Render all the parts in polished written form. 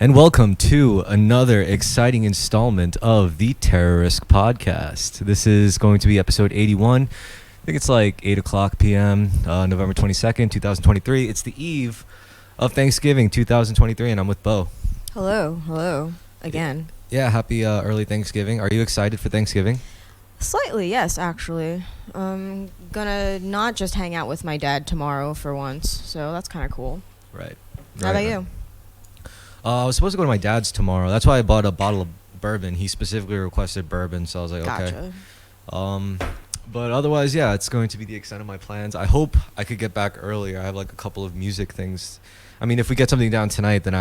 And welcome to another exciting installment of the Terrorisk podcast. This is going to be episode 81. I think it's like 8 o'clock p.m., November 22nd, 2023. It's the eve of Thanksgiving 2023, and I'm with Bo. Hello, again. Yeah, happy early Thanksgiving. Are you excited for Thanksgiving? Slightly, yes, actually. I'm gonna not just hang out with my dad tomorrow for once, so that's kind of cool. Right. How about you? I was supposed to go to my dad's tomorrow. That's why I bought a bottle of bourbon. He specifically requested bourbon, so I was like, Gotcha. okay. But otherwise, yeah, it's going to be the extent of my plans. I hope I could get back earlier. I have like a couple of music things. I mean, if we get something down tonight, then I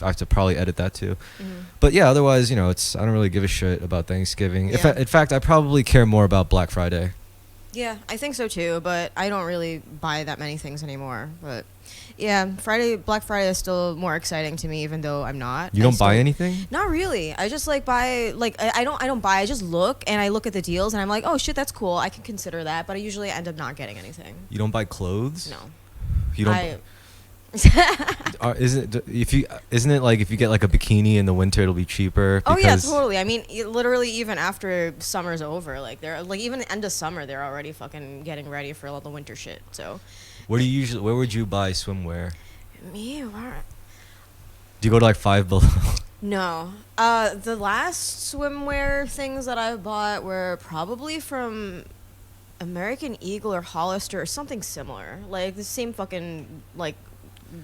have to probably edit that too. Mm-hmm. But yeah, otherwise, I don't really give a shit about Thanksgiving. Yeah. In fact, I probably care more about Black Friday. Yeah, I think so too, but I don't really buy that many things anymore. But yeah, Black Friday is still more exciting to me, even though I'm not. You don't buy anything? Not really. I just buy I don't buy. I just look and I look at the deals and I'm like, oh shit, that's cool. I can consider that, but I usually end up not getting anything. You don't buy clothes? No. You don't. Isn't it like if you get like a bikini in the winter, it'll be cheaper? Oh yeah, totally. I mean, literally, even after summer's over, they're even end of summer, they're already fucking getting ready for all the winter shit. So, Where would you buy swimwear? me, where? Do you go to like Five Below? No. The last swimwear things that I bought were probably from American Eagle or Hollister or something similar, like the same fucking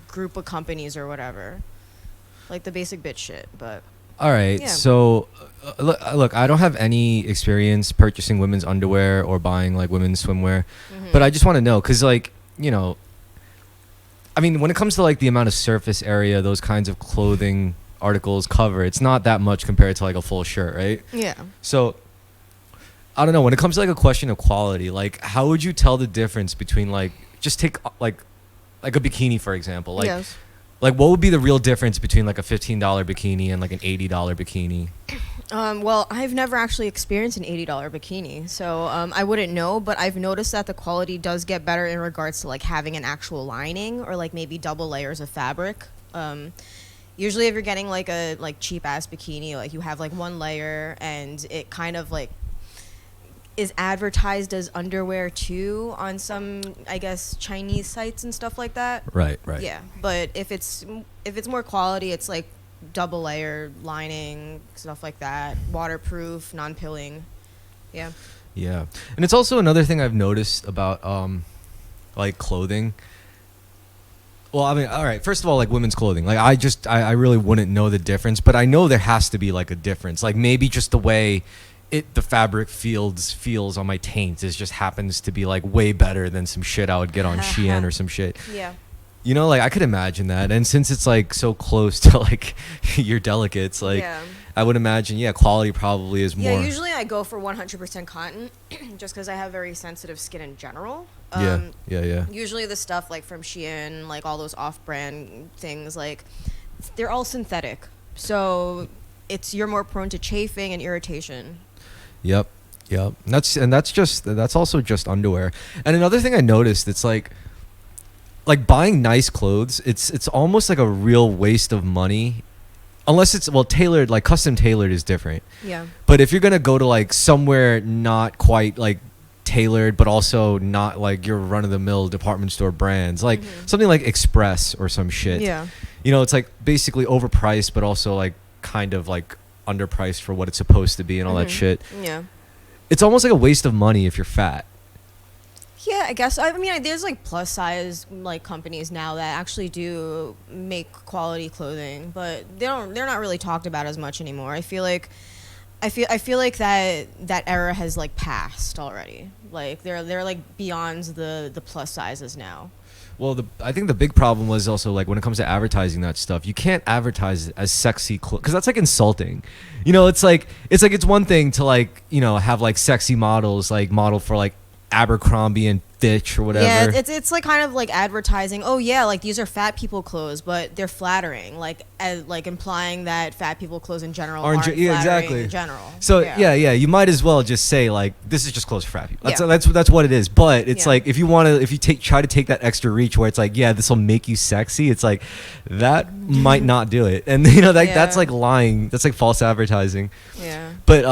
group of companies or whatever, like the basic bitch shit. But All right, yeah. so look, I don't have any experience purchasing women's underwear or buying like women's swimwear, but I just want to know because I mean, when it comes to like the amount of surface area those kinds of clothing articles cover, it's not that much compared to like a full shirt, right? Yeah. So I don't know, when it comes to like a question of quality, like how would you tell the difference between just take like a bikini, for example. Yes. Like what would be the real difference between like a $15 bikini and like an $80 bikini? Well, I've never actually experienced an $80 bikini, so I wouldn't know, but I've noticed that the quality does get better in regards to like having an actual lining or like maybe double layers of fabric. Usually if you're getting like a cheap ass bikini, like you have like one layer and it kind of like is advertised as underwear too on some, I guess, Chinese sites and stuff like that. Right. Yeah, but if it's more quality, it's like double layer lining, stuff like that, waterproof, non-pilling. Yeah. Yeah. And it's also another thing I've noticed about like clothing. Well, I mean, all right, first of all, like women's clothing, like I really wouldn't know the difference, but I know there has to be like a difference. Like maybe just the way the fabric feels on my taint just happens to be like way better than some shit I would get on Shein or some shit. Yeah. Like I could imagine that, and since it's like so close to like your delicates, like Yeah. I would imagine, quality probably is more. Yeah, usually I go for 100% cotton just because I have very sensitive skin in general. Yeah. Usually the stuff like from Shein, like all those off-brand things, like they're all synthetic, so you're more prone to chafing and irritation. Yep. That's also just underwear. And another thing I noticed, it's like buying nice clothes, it's almost like a real waste of money, unless it's tailored, like custom tailored is different. Yeah. But if you're gonna go to like somewhere not quite like tailored, but also not like your run of the mill department store brands, like something like Express or some shit. Yeah. It's like basically overpriced, but also like kind of like underpriced for what it's supposed to be and all that shit. Yeah. It's almost like a waste of money if you're fat. Yeah, I guess. I mean, there's like plus size like companies now that actually do make quality clothing, but they're not really talked about as much anymore. I feel like that era has like passed already. Like they're like beyond the plus sizes now. Well, I think the big problem was also like when it comes to advertising that stuff, you can't advertise as sexy clothes because that's like insulting. It's one thing to like have like sexy models like model for like Abercrombie Stitch or whatever. Yeah, it's like kind of like advertising. Oh yeah, like these are fat people clothes, but they're flattering, like like implying that fat people clothes in general aren't flattering exactly. in general. So yeah, you might as well just say like this is just clothes for fat people. That's Yeah. that's what it is. But it's Yeah. like if you try to take that extra reach where it's like this will make you sexy. It's like that might not do it, and that's like lying. That's like false advertising. Yeah. But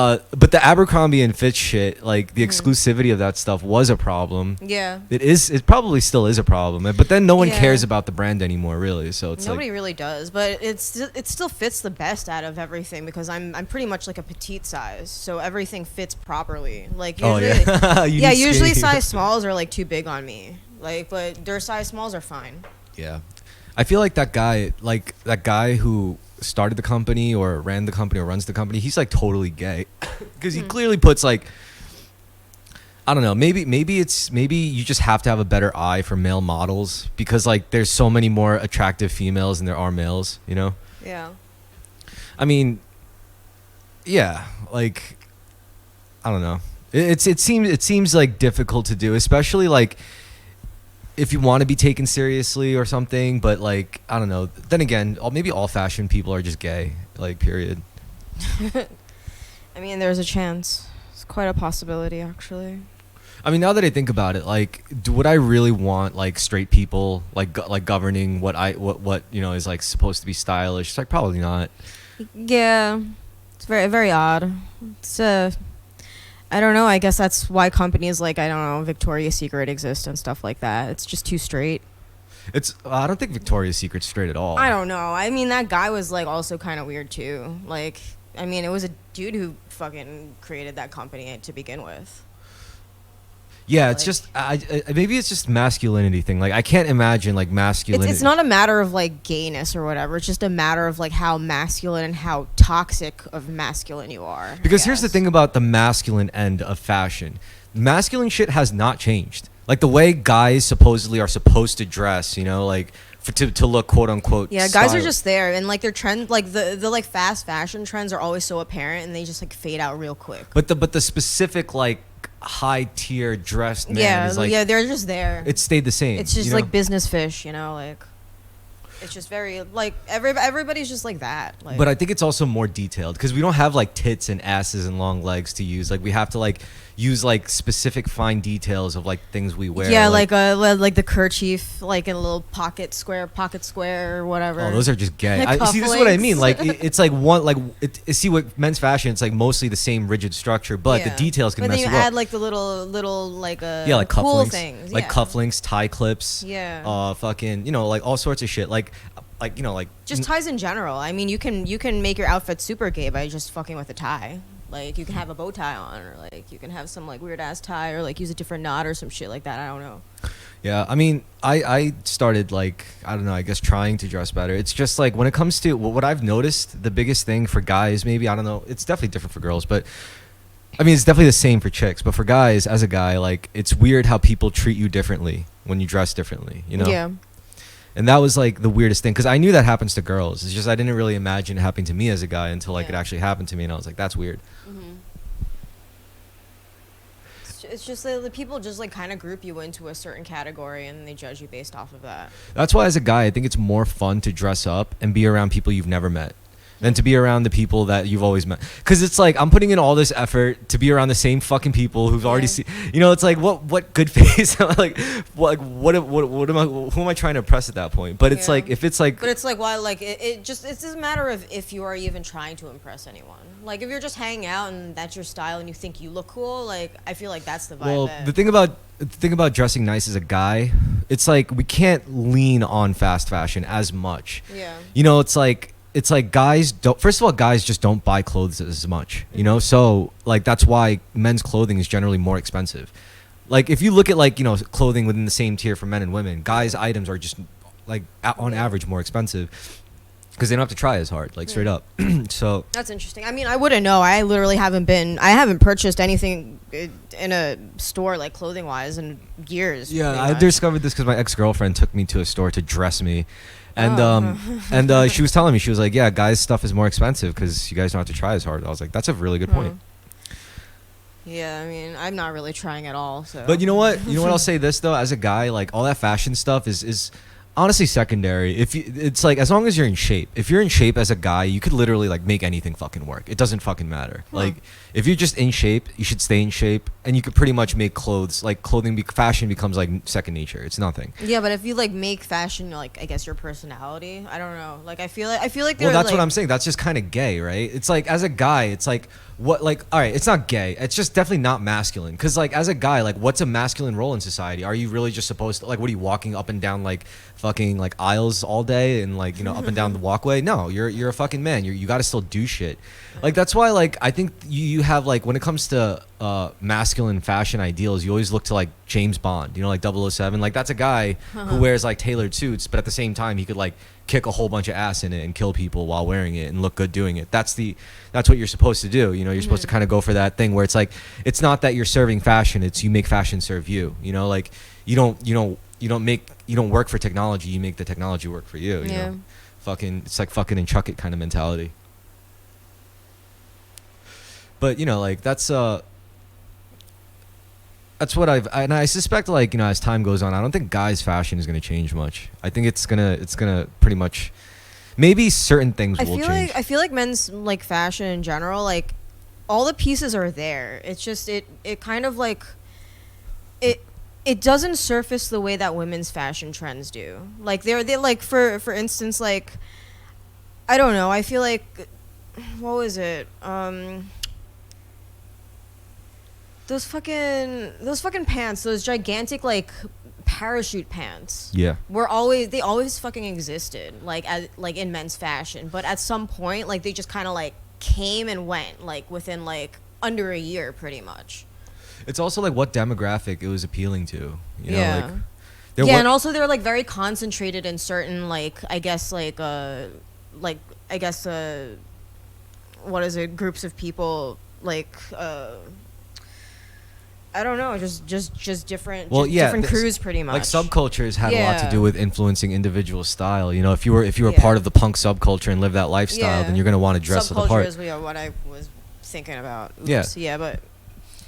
the Abercrombie and Fitch shit, like the exclusivity of that stuff was a problem. Yeah. It probably still is a problem. But then no one Yeah. cares about the brand anymore, really. So it's Nobody like really does, but it still fits the best out of everything because I'm pretty much like a petite size, so everything fits properly. Like usually, You need usually skinny. size smalls are like too big on me. Like, but their size smalls are fine. Yeah, I feel like that guy who started the company or ran the company or runs the company, he's like totally gay because he clearly puts like, I don't know, maybe you just have to have a better eye for male models because like there's so many more attractive females than there are males, Yeah. I mean, yeah, like I don't know, it seems like difficult to do, especially like if you want to be taken seriously or something, but like I don't know, then again, maybe all fashion people are just gay, like period. I mean, there's a chance. It's quite a possibility, actually. I mean, now that I think about it, like would I really want like straight people like governing what is like supposed to be stylish? It's like probably not. Yeah, it's very very odd. It's I don't know. I guess that's why companies like I don't know Victoria's Secret exist and stuff like that. It's just too straight. I don't think Victoria's Secret's straight at all. I don't know. I mean, that guy was like also kind of weird too. Like, I mean, it was a dude who fucking created that company to begin with. Yeah, it's Like- just maybe it's just masculinity thing. Like I can't imagine like masculinity. It's not a matter of like gayness or whatever. It's just a matter of like how masculine and how toxic of masculine you are. I Because here's the guess. thing about the masculine end of fashion. Masculine shit has not changed. Like the way guys supposedly are supposed to dress, like to look quote unquote. Yeah, guys are stylish. just there, and like their trend, like the like fast fashion trends are always so apparent, and they just like fade out real quick. But the specific like high tier dressed man Yeah, is like yeah, they're just there. it stayed the same. It's just you know? like business fish, like it's just very like everybody's just like that. Like, But I think it's also more detailed because we don't have like tits and asses and long legs to use. Like we have to like use like specific fine details of like things we wear. yeah, like the kerchief, like in a little pocket square or whatever. Oh, those are just gay. The See, this is what I cufflinks. mean. Like it's like one like see what men's fashion. It's like mostly the same rigid structure, but the Yeah. details can But mess then you you up. add like the little like Like cool cufflinks, things, like yeah. cufflinks, tie clips. Yeah. Fucking like all sorts of shit. Like Just ties in general. I mean, you can make your outfit super gay by just fucking with a tie. Like you can have a bow tie on, or like you can have some like weird ass tie, or like use a different knot or some shit like that. I don't know. Yeah, I mean, I started like I don't know, I guess trying to dress better. It's just like when it comes to what I've noticed, the biggest thing for guys, maybe I don't know, it's definitely different for girls, but I mean, it's definitely the same for chicks. But for guys, as a guy, like it's weird how people treat you differently when you dress differently. Yeah. And that was like the weirdest thing because I knew that happens to girls. It's just I didn't really imagine it happening to me as a guy until like it Yeah. actually happened to me, and I was like, that's weird. It's just that the people just like kind of group you into a certain category and they judge you based off of that. That's why, as a guy, I think it's more fun to dress up and be around people you've never met than to be around the people that you've always met. Because it's like I'm putting in all this effort to be around the same fucking people who've already Yeah. seen. It's like what good face? like what am I? Who am I trying to impress at that point? But it's Yeah. like if it's like But it's like why like it just it's just a matter of if you are even trying to impress anyone. Like if you're just hanging out and that's your style and you think you look cool, like I feel like that's the vibe. well, that- the thing about dressing nice as a guy, it's like we can't lean on fast fashion as much. yeah. It's like guys don't. First of all, guys just don't buy clothes as much. So like that's why men's clothing is generally more expensive. Like if you look at like clothing within the same tier for men and women, guys' items are just like on average more expensive because they don't have to try as hard, like straight up. So That's interesting. I mean, I wouldn't know. I literally haven't purchased anything in a store like clothing wise in years. yeah, pretty I much. discovered this because my ex-girlfriend took me to a store to dress me. And Oh. she was telling me, she was like, yeah, guys' stuff is more expensive because you guys don't have to try as hard. I was like, that's a really good point. Yeah, I mean, I'm not really trying at all. So. But you know what? You know what? I'll say this though. As a guy, like all that fashion stuff is honestly secondary. If you, it's like as long as you're in shape. If you're in shape as a guy, you could literally like make anything fucking work. It doesn't fucking matter. Like if you're just in shape, you should stay in shape, and you could pretty much make clothes. Like fashion becomes like second nature. It's nothing. Yeah, but if you like make fashion, like I guess your personality. I don't know. Like I feel like Well, that's what I'm saying. That's just kind of gay, right? It's like as a guy, it's like what like all right, it's not gay. It's just definitely not masculine. Because like as a guy, like what's a masculine role in society? Are you really just supposed to like what are you walking up and down like fucking like aisles all day and like you know up and down the walkway? No, you're a fucking man. You got to still do shit. Like that's why like I think you have like when it comes to masculine fashion ideals, you always look to like James Bond. You know, like 007. Like that's a guy who wears like tailored suits, but at the same time he could like kick a whole bunch of ass in it and kill people while wearing it and look good doing it. That's what you're supposed to do. You know, you're supposed to kind of go for that thing where it's like it's not that you're serving fashion, it's you make fashion serve you. You know, like you don't work for technology, you make the technology work for you. You know? Fucking it's like fucking and chuck it kind of mentality. But you know, like that's what and I suspect like you know as time goes on, I don't think guys' fashion is gonna change much. I think it's gonna pretty much maybe certain things will change. I feel like men's like fashion in general, like all the pieces are there. It's just it kind of like it doesn't surface the way that women's fashion trends do. Like they like for instance like I don't know. I feel like what was it? Those fucking pants, those gigantic like parachute pants. Yeah. They always fucking existed like like in men's fashion, but at some point like they just kind of like came and went like within like under a year pretty much. It's also like what demographic it was appealing to, you know, yeah. like and also they're like very concentrated in certain like I guess like what is it, groups of people like I don't know, just different different crews pretty much. Like subcultures had a lot to do with influencing individual style. You know, if you were Yeah. part of the punk subculture and live that lifestyle, then you're gonna want to dress the part. Subculture is what I was thinking about. Oops. Yeah, but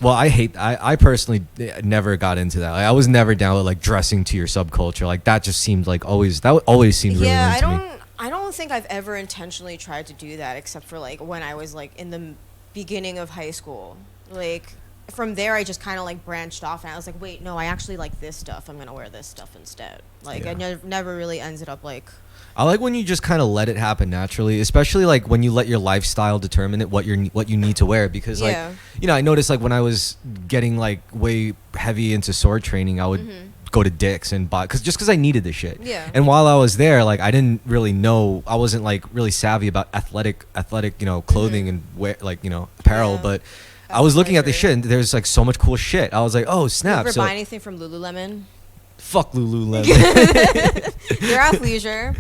well, I personally never got into that. Like, I was never down with like dressing to your subculture. Like that just seemed like always seemed really weird to me. I don't think I've ever intentionally tried to do that except for like when I was like in the beginning of high school. Like from there I just kind of like branched off and I was like, wait, no, I actually like this stuff. I'm going to wear this stuff instead. Like I never really ended up like I like when you just kind of let it happen naturally, especially like when you let your lifestyle determine it, what you need to wear. Because like, you know, I noticed like when I was getting like way heavy into sword training, I would go to Dick's and buy, because I needed this shit. Yeah. And while I was there, like I didn't really know, I wasn't like really savvy about athletic, you know, clothing and wear, like, you know, apparel, but I was looking at this shit and there's like so much cool shit. I was like, oh snap. You ever buy anything from Lululemon? Fuck Lululemon. They're athleisure.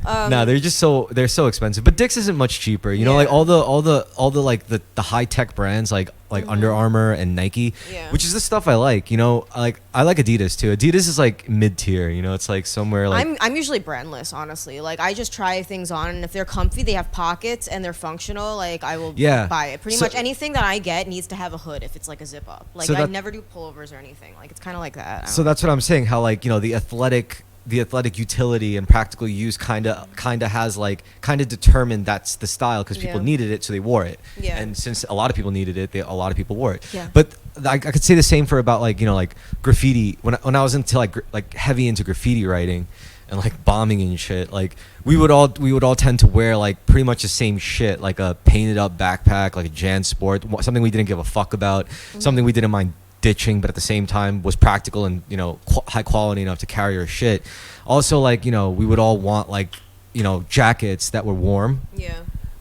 Nah, they're so expensive. But Dick's isn't much cheaper. You know, like all the like the high tech brands like Under Armour and Nike, which is the stuff I like. You know, I like Adidas too. Adidas is like mid tier. You know, it's like somewhere like I'm usually brandless, honestly. Like I just try things on, and if they're comfy, they have pockets, and they're functional, like I will buy it. Pretty much anything that I get needs to have a hood if it's like a zip up. Like I never do pullovers or anything. Like it's kind of like that. So that's what I'm saying. How like you know the athletic utility and practical use kind of determined that's the style because people needed it, so they wore it. Yeah. And since a lot of people needed it, a lot of people wore it. Yeah. But I could say the same for about like you know like graffiti. When I was into like heavy into graffiti writing and like bombing and shit, like we would all tend to wear like pretty much the same shit, like a painted up backpack, like a Jan Sport, something we didn't give a fuck about, something we didn't mind ditching, but at the same time was practical and you know high quality enough to carry our shit. Also, like you know, we would all want like you know jackets that were warm,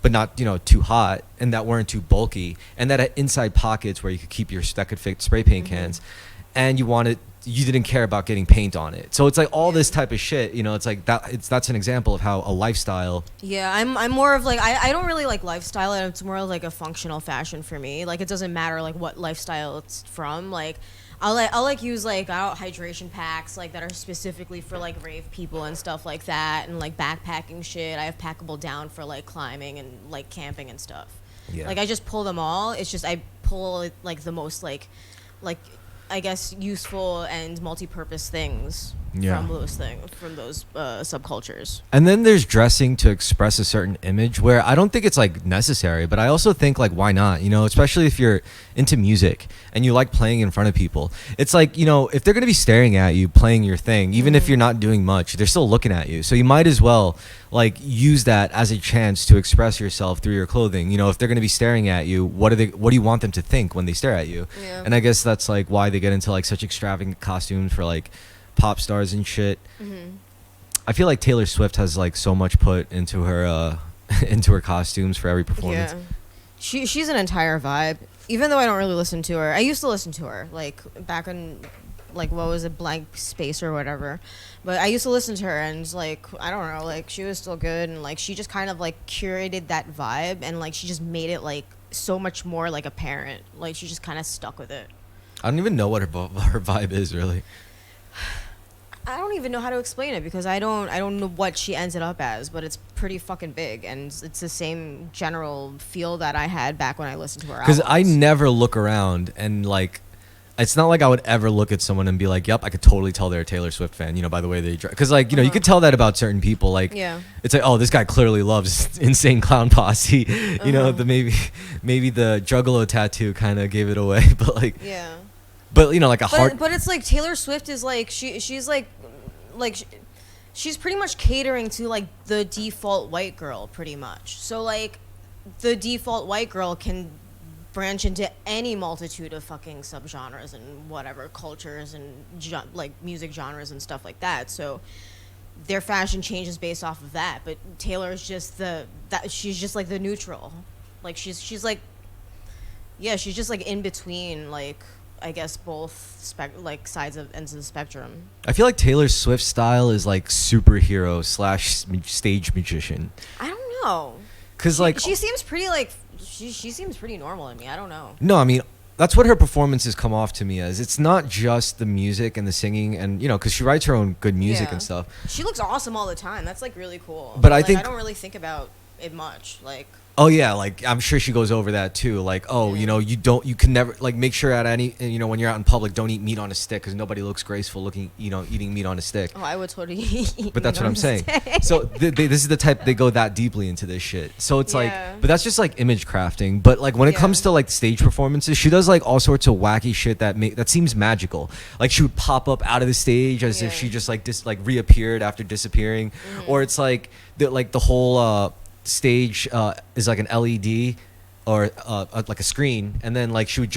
but not you know too hot, and that weren't too bulky, and that had inside pockets where you could keep that could fit spray paint cans, and you didn't care about getting paint on it. So it's like all this type of shit, you know, it's like that's an example of how a lifestyle. Yeah, I'm more of like I don't really like lifestyle, and it's more of like a functional fashion for me. Like it doesn't matter like what lifestyle it's from. Like I'll use like hydration packs like that are specifically for like rave people and stuff like that, and like backpacking shit. I have packable down for like climbing and like camping and stuff. Yeah. Like I just pull them all. It's just I pull like the most like I guess useful and multi-purpose things Yeah. from those subcultures. And then there's dressing to express a certain image where I don't think it's like necessary, but I also think like why not? You know, especially if you're into music and you like playing in front of people. It's like, you know, if they're going to be staring at you playing your thing, even if you're not doing much, they're still looking at you. So you might as well like use that as a chance to express yourself through your clothing. You know, if they're going to be staring at you, what do you want them to think when they stare at you? Yeah. And I guess that's like why they get into like such extravagant costumes for like pop stars and shit. I feel like Taylor Swift has like so much put into her into her costumes for every performance. Yeah. She's an entire vibe. Even though I don't really listen to her. I used to listen to her like back in like what was it, Blank Space or whatever. But I used to listen to her and like I don't know, like she was still good and like she just kind of like curated that vibe and like she just made it like so much more like apparent. Like she just kind of stuck with it. I don't even know what her vibe is really. I don't even know how to explain it because I don't know what she ended up as, but it's pretty fucking big and it's the same general feel that I had back when I listened to her albums. Because I never look around and like, it's not like I would ever look at someone and be like, yep, I could totally tell they're a Taylor Swift fan, you know, by the way they dress. Because like, you know, you could tell that about certain people. Like, it's like, oh, this guy clearly loves Insane Clown Posse. You know, the maybe the Juggalo tattoo kind of gave it away, but like, but you know, like but it's like Taylor Swift is like she's she's pretty much catering to like the default white girl pretty much. So like the default white girl can branch into any multitude of fucking subgenres and whatever cultures and like music genres and stuff like that. So their fashion changes based off of that. But Taylor's just she's just like the neutral. Like she's like she's just like in between like I guess both like sides of ends of the spectrum. I feel like Taylor Swift's style is like superhero / stage magician. I don't know. Cause like she seems pretty like she seems pretty normal to me. I don't know. No, I mean that's what her performances come off to me as. It's not just the music and the singing and you know because she writes her own good music and stuff. She looks awesome all the time. That's like really cool. But like, I think I don't really think about it much. Like. Oh yeah, like I'm sure she goes over that too. Like, oh, you know, you can never like make sure at any, you know, when you're out in public, don't eat meat on a stick because nobody looks graceful looking, you know, eating meat on a stick. Oh, I would totally eat. But that's what I'm saying. So this is the type they go that deeply into this shit. So it's like, but that's just like image crafting. But like when it comes to like stage performances, she does like all sorts of wacky shit that seems magical. Like she would pop up out of the stage as if she just like reappeared after disappearing, or it's like the whole. Stage is like an LED or like a screen, and then like she would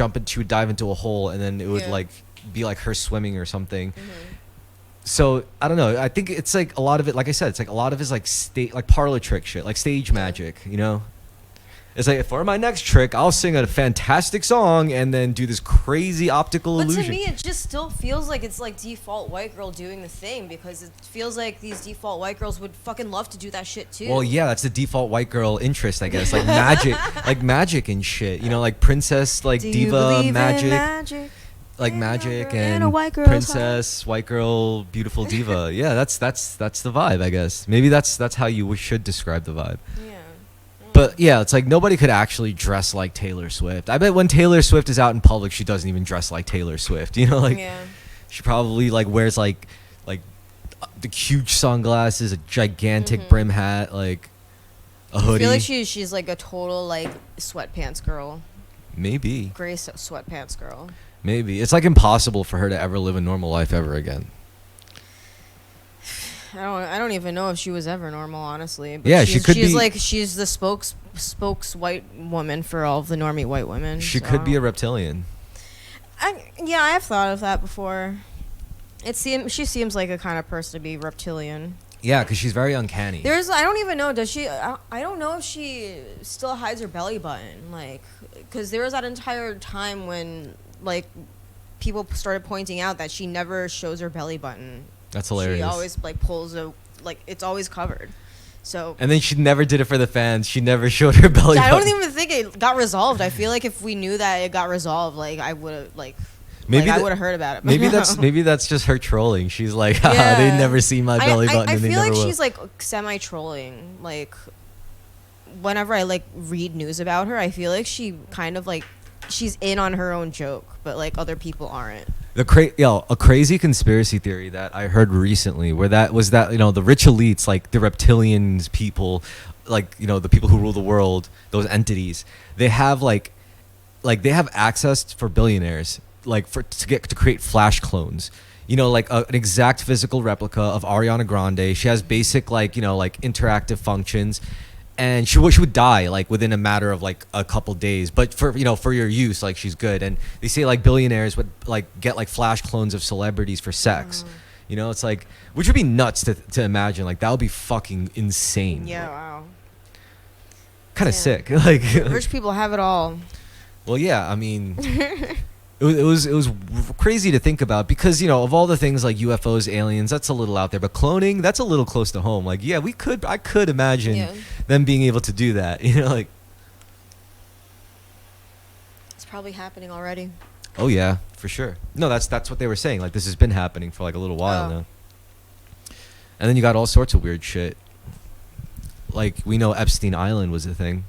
dive into a hole, and then it would like be like her swimming or something. So I don't know. I think it's like a lot of it. Like I said, it's like a lot of it's like like parlor trick shit, like stage magic. You know, it's like for my next trick, I'll sing a fantastic song and then do this crazy optical illusion. But to me, it just still feels like it's like default white girl doing the thing because it feels like these default white girls would fucking love to do that shit too. Well, yeah, that's the default white girl interest, I guess. Like magic and shit. You know, like princess, like do diva, you magic. Like magic and a white princess, white girl, beautiful diva. Yeah, that's the vibe, I guess. Maybe that's how you should describe the vibe. Yeah. But yeah, it's like nobody could actually dress like Taylor Swift. I bet when Taylor Swift is out in public, she doesn't even dress like Taylor Swift. You know, like she probably like wears like the huge sunglasses, a gigantic brim hat, like a hoodie. I feel like she's like a total like sweatpants girl. Maybe. Gray sweatpants girl. Maybe. It's like impossible for her to ever live a normal life ever again. I don't even know if she was ever normal, honestly. But yeah, she could she's be. Like she's the spokes white woman for all of the normie white women. She could be a reptilian. I have thought of that before. She seems like a kind of person to be reptilian. Yeah, because she's very uncanny. I don't even know. Does she? I don't know if she still hides her belly button. Like, because there was that entire time when like people started pointing out that she never shows her belly button. That's hilarious. She always like pulls it's always covered. So. And then she never did it for the fans. She never showed her belly button. I don't even think it got resolved. I feel like if we knew that it got resolved, like I would have maybe I would have heard about it. Maybe that's just her trolling. She's like, they never see my belly button. I and they feel never like will. she's like semi trolling. Like whenever I like read news about her, I feel like she kind of like she's in on her own joke, but like other people aren't. A crazy conspiracy theory that I heard recently, where that was that the rich elites, like the reptilians people, like the people who rule the world, those entities, they have they have access for billionaires, like to create flash clones. Like an exact physical replica of Ariana Grande. She has basic like interactive functions, and she would die like within a matter of like a couple days. But for your use, like she's good. And they say like billionaires would like get like flash clones of celebrities for sex. It's like, which would be nuts to imagine. Like that would be fucking insane. Yeah, wow. Kind of sick. Like rich people have it all. Well, yeah. I mean, it was crazy to think about because of all the things like UFOs, aliens, that's a little out there, but cloning, that's a little close to home. Like, yeah, I could imagine them being able to do that. Like it's probably happening already. Oh yeah, for sure. No, that's what they were saying. Like this has been happening for like a little while now. And then you got all sorts of weird shit. Like we know Epstein Island was a thing.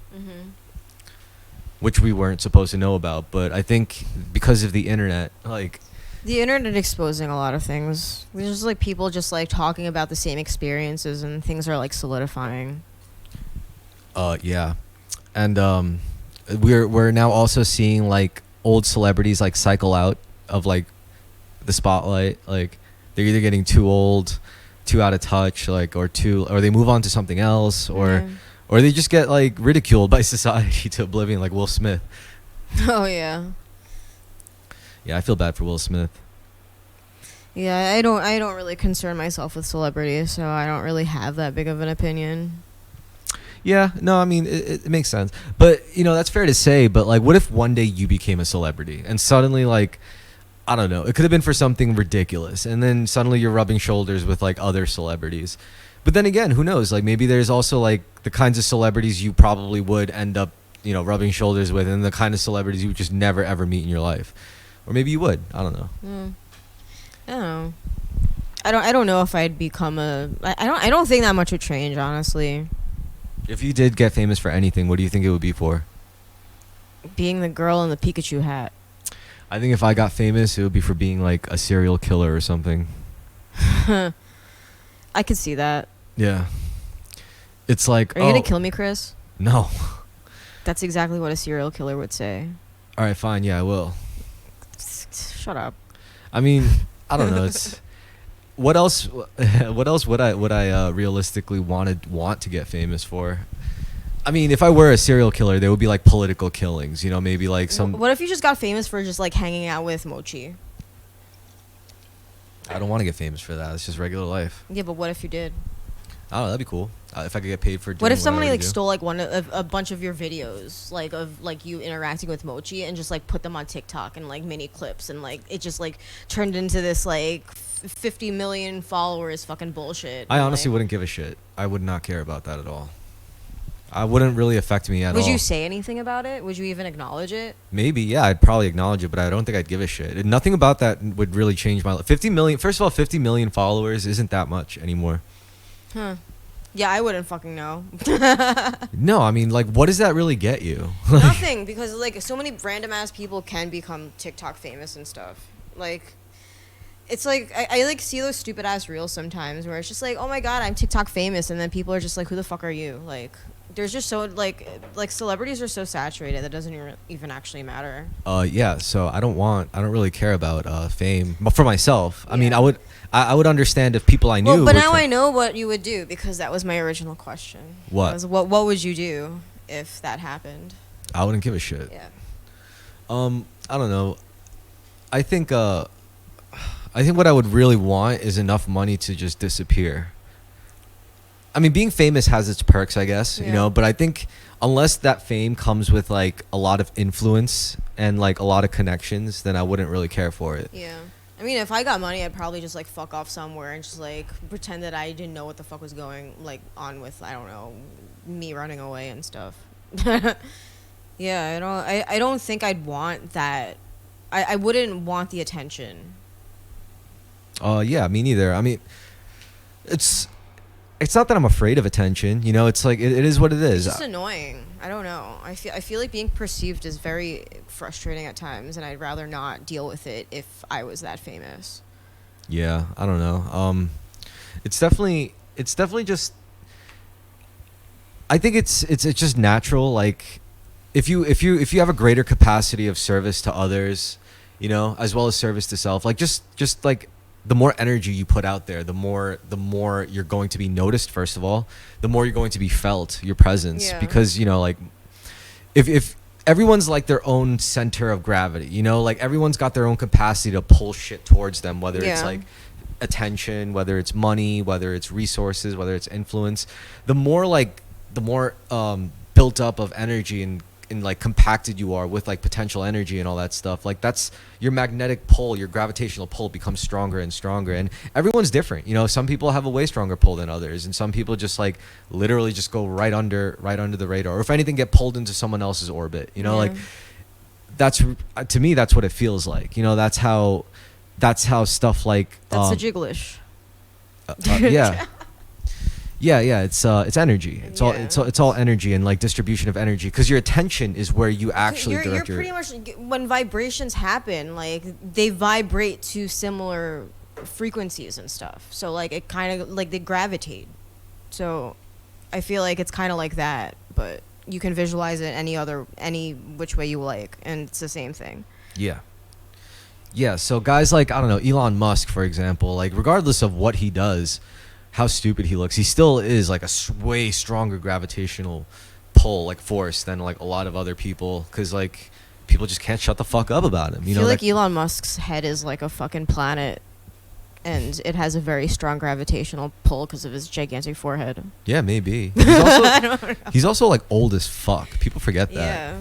Which we weren't supposed to know about, but I think because of the internet, like the internet exposing a lot of things. There's just like people just like talking about the same experiences and things are like solidifying. Yeah. And we're now also seeing like old celebrities like cycle out of like the spotlight. Like they're either getting too old, too out of touch, like or they move on to something else, or they just get like ridiculed by society to oblivion, like Will Smith. Oh yeah. Yeah, I feel bad for Will Smith. Yeah, I don't really concern myself with celebrities, so I don't really have that big of an opinion. Yeah, no, I mean it makes sense, but that's fair to say. But like, what if one day you became a celebrity and suddenly like, I don't know, it could have been for something ridiculous, and then suddenly you're rubbing shoulders with like other celebrities. But then again, who knows? Like maybe there's also like the kinds of celebrities you probably would end up, rubbing shoulders with, and the kind of celebrities you would just never ever meet in your life, or maybe you would. I don't know. I don't know. I don't know if I'd become I don't think that much would change, honestly. If you did get famous for anything, what do you think it would be for? Being the girl in the Pikachu hat. I think if I got famous, it would be for being like a serial killer or something. I could see that. Yeah. It's like, Are you gonna kill me, Chris? No. That's exactly what a serial killer would say. All right, fine. Yeah, I will. Shut up. I mean, I don't know. It's what else? What else would I realistically want to get famous for? I mean, if I were a serial killer, there would be like political killings. Maybe like some. What if you just got famous for just like hanging out with Mochi? I don't want to get famous for that. It's just regular life. Yeah, but what if you did? Oh, that'd be cool. If I could get paid for doing what if somebody like do. stole like a bunch of your videos, like of like you interacting with Mochi, and just like put them on TikTok and like mini clips, and like it just like turned into this like 50 million followers fucking bullshit. I honestly wouldn't give a shit. I would not care about that at all. I wouldn't really affect me at all. Would you say anything about it? Would you even acknowledge it? Maybe, yeah. I'd probably acknowledge it, but I don't think I'd give a shit. Nothing about that would really change my life. 50 million. First of all, 50 million followers isn't that much anymore. Huh. Yeah, I wouldn't fucking know. No, I mean, like, what does that really get you? Nothing, because like so many random ass people can become TikTok famous and stuff. Like, it's like I like see those stupid ass reels sometimes where it's just like, oh my god, I'm TikTok famous, and then people are just like, who the fuck are you? Like, there's just so like celebrities are so saturated that doesn't even actually matter. Yeah. So I don't really care about fame for myself. I mean, I would understand if people I knew. Well, but now I know what you would do, because that was my original question. What? What would you do if that happened? I wouldn't give a shit. Yeah. I don't know. I think what I would really want is enough money to just disappear. I mean, being famous has its perks, I guess, but I think unless that fame comes with like a lot of influence and like a lot of connections, then I wouldn't really care for it. Yeah. I mean, if I got money, I'd probably just like fuck off somewhere and just like pretend that I didn't know what the fuck was going like on with, I don't know, me running away and stuff. Yeah, I don't think I'd want that. I wouldn't want the attention. Yeah, me neither. I mean, it's not that I'm afraid of attention. You know, it's like it is what it It's is. just annoying. I don't know. I feel like being perceived is very frustrating at times, and I'd rather not deal with it if I was that famous. Yeah, I don't know. It's definitely just. I think it's just natural. Like, if you have a greater capacity of service to others, you know, as well as service to self, like just like the more energy you put out there, the more you're going to be noticed. First of all, the more you're going to be felt, your presence, Yeah. because you know, like if everyone's like their own center of gravity, you know, like everyone's got their own capacity to pull shit towards them, whether it's Yeah. like attention, whether it's money, whether it's resources, whether it's influence. The more built up of energy and like compacted you are with like potential energy and all that stuff, like that's your magnetic pull, your gravitational pull becomes stronger and stronger. And everyone's different, you know. Some people have a way stronger pull than others, and some people just like literally just go right under the radar, or if anything, get pulled into someone else's orbit, you know. Yeah. Like that's, to me, that's what it feels like, you know. That's how stuff like That's the jigglish. yeah. Yeah, it's energy. It's Yeah. it's all energy and like distribution of energy, because your attention is where you actually you're direct pretty much, when vibrations happen, like they vibrate to similar frequencies and stuff. So like it kind of like they gravitate. So I feel like it's kind of like that, but you can visualize it any which way you like, and it's the same thing. Yeah, so guys like, I don't know, Elon Musk, for example, like regardless of what he does, how stupid he looks, he still is like a way stronger gravitational pull, like force, than like a lot of other people, because like people just can't shut the fuck up about him, you I know. feel like that- Elon Musk's head is like a fucking planet, and it has a very strong gravitational pull because of his gigantic forehead. yeah, maybe. He's also like old as fuck. People forget that.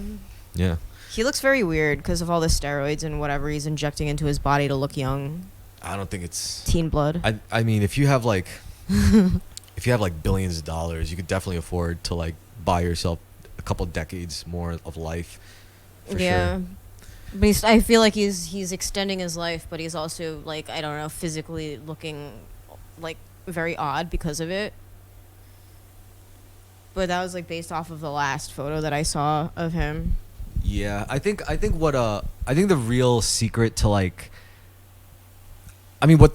Yeah. He looks very weird because of all the steroids and whatever he's injecting into his body to look young. I don't think it's. Teen blood. I mean, if you have like billions of dollars, you could definitely afford to like buy yourself a couple decades more of life. For yeah. sure. But I feel like he's extending his life, but he's also like, I don't know, physically looking like very odd because of it. But that was like based off of the last photo that I saw of him. Yeah, I think the real secret to like, I mean, what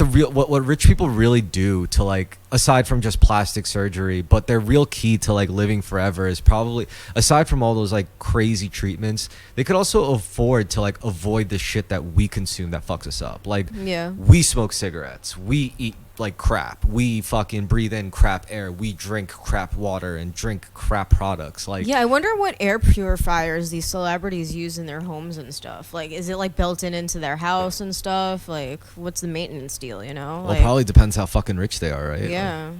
rich people really do to like, aside from just plastic surgery, but their real key to like living forever is probably, aside from all those like crazy treatments, they could also afford to like avoid the shit that we consume that fucks us up. Like, Yeah. we smoke cigarettes, we eat like crap, we fucking breathe in crap air, we drink crap water and drink crap products. Like, Yeah, I wonder what air purifiers these celebrities use in their homes and stuff. Like, is it like built into their house and stuff? Like, what's the maintenance deal, you know? well, Like, it probably depends how fucking rich they are, right? yeah.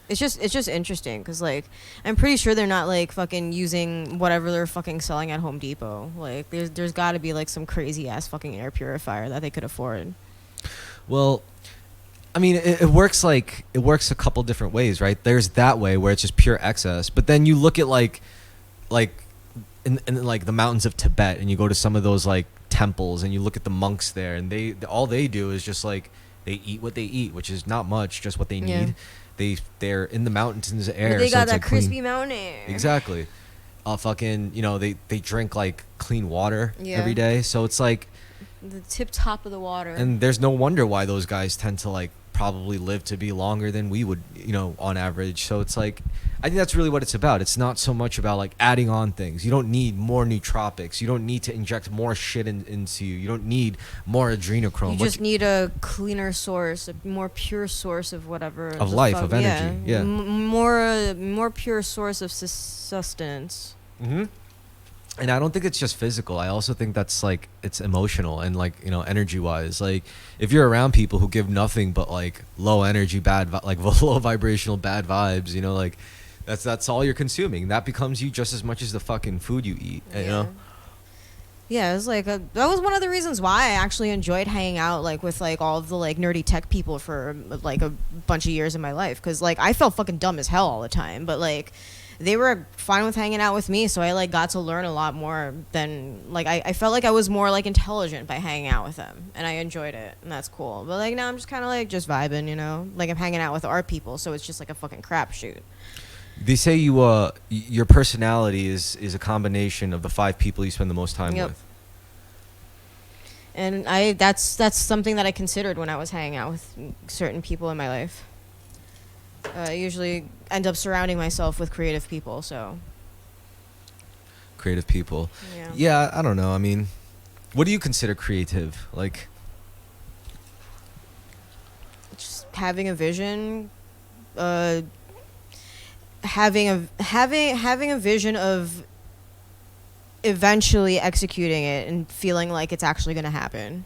It's just interesting because, like, I'm pretty sure they're not, like, fucking using whatever they're fucking selling at Home Depot. Like, there's got to be, like, some crazy-ass fucking air purifier that they could afford. Well, I mean, it works a couple different ways, right? There's that way where it's just pure excess, but then you look at like in like the mountains of Tibet, and you go to some of those like temples, and you look at the monks there, and all they do is just like they eat what they eat, which is not much, just what they Yeah. need. They're in the mountains air. They so got it's, that like, clean. crispy mountain air. Exactly. Fucking, you know, they drink like clean water Yeah. every day, so it's like, The tip top of the water. and there's no wonder why those guys tend to like probably live to be longer than we would, you know, on average. So it's like, I think that's really what it's about. It's not so much about like adding on things. You don't need more nootropics. You don't need to inject more shit into you. You don't need more adrenochrome. You What just need a cleaner source, a more pure source of whatever. Of the life, fuck- of energy, yeah. More pure source of sustenance. Mm-hmm. And I don't think it's just physical. I also think that's like, it's emotional and like, you know, energy wise. Like, if you're around people who give nothing but like low energy, like low vibrational bad vibes, you know, like that's all you're consuming. That becomes you just as much as the fucking food you eat, you know? Yeah, it was like that was one of the reasons why I actually enjoyed hanging out like with like all of the like nerdy tech people for like a bunch of years in my life, because like I felt fucking dumb as hell all the time, but like they were fine with hanging out with me, so I like got to learn a lot more than like I felt like I was more like intelligent by hanging out with them, and I enjoyed it, and that's cool. But like now I'm just kind of like just vibing, you know, like I'm hanging out with art people, so it's just like a fucking crapshoot. They say your personality is a combination of the 5 people you spend the most time Yep. with. And that's something that I considered when I was hanging out with certain people in my life. I usually end up surrounding myself with creative people, so Creative people. yeah. Yeah, I don't know. I mean, what do you consider creative? Like, Just having a vision, having a vision of eventually executing it and feeling like it's actually going to happen.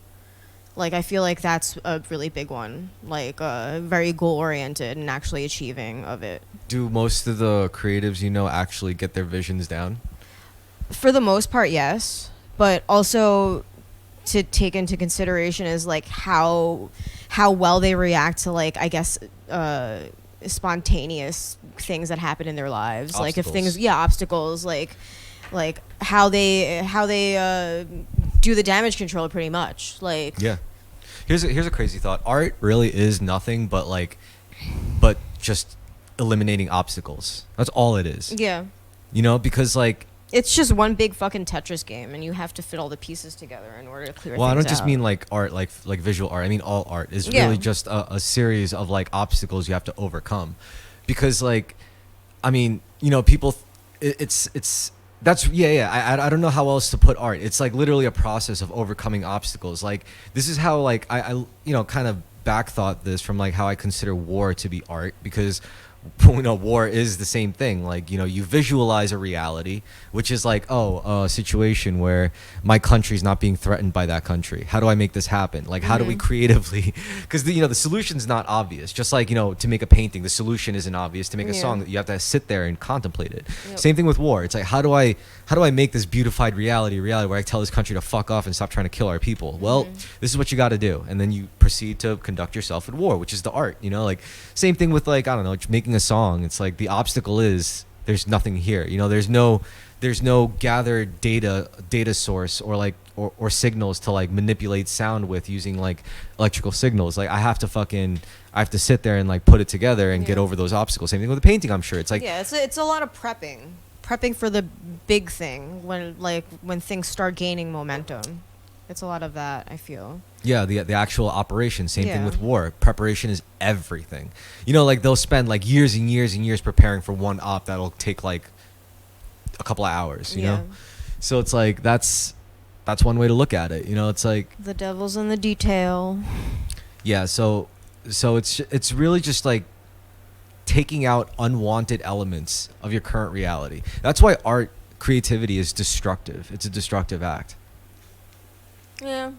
Like I feel like that's a really big one, like very goal oriented and actually achieving of it. do most of the creatives you know actually get their visions down? For the most part, yes, but also to take into consideration is like how well they react to, like, I guess spontaneous things that happen in their lives. Like if things, obstacles, like how they do the damage control pretty much. Like Yeah. Here's a crazy thought. Art really is nothing but just eliminating obstacles. That's all it is. yeah. You know, because like, It's just one big fucking Tetris game, and you have to fit all the pieces together in order to clear well, I things don't just out. mean like art, like visual art. I mean all art is Yeah. really just a series of like obstacles you have to overcome. Because like, I mean, you know, people, it's that's I don't know how else to put art. It's like literally a process of overcoming obstacles. Like this is how like I you know kind of back thought this from like how I consider war to be art, because you know war is the same thing. Like, you know, you visualize a reality, which is like, oh, a situation where my country's not being threatened by that country. How do I make this happen? Like, how do we creatively, because you know the solution's not obvious. Just like, you know, to make a painting, the solution isn't obvious. To make a Yeah. song, you have to sit there and contemplate it. Yep. Same thing with war. It's like, how do I make this beautified reality where I tell this country to fuck off and stop trying to kill our people? Well, this is what you got to do, and then you proceed to conduct yourself in war, which is the art. You know, like same thing with like, I don't know, making a song. It's like the obstacle is there's nothing here. You know, there's no gathered data source or like or signals to like manipulate sound with using like electrical signals. Like I have to sit there and like put it together and get Yeah. over those obstacles. Same thing with the painting, I'm sure. It's like, yeah, it's a lot of prepping for the big thing when things start gaining momentum. It's a lot of that, I feel. yeah, the actual operation. Same thing Yeah. with war. Preparation is everything. You know, like they'll spend like years and years and years preparing for one op that'll take like a couple of hours, you know? So it's like that's one way to look at it. You know, it's like, The devil's in the detail. yeah, so it's really just like taking out unwanted elements of your current reality. That's why art creativity is destructive. It's a destructive act. Yeah.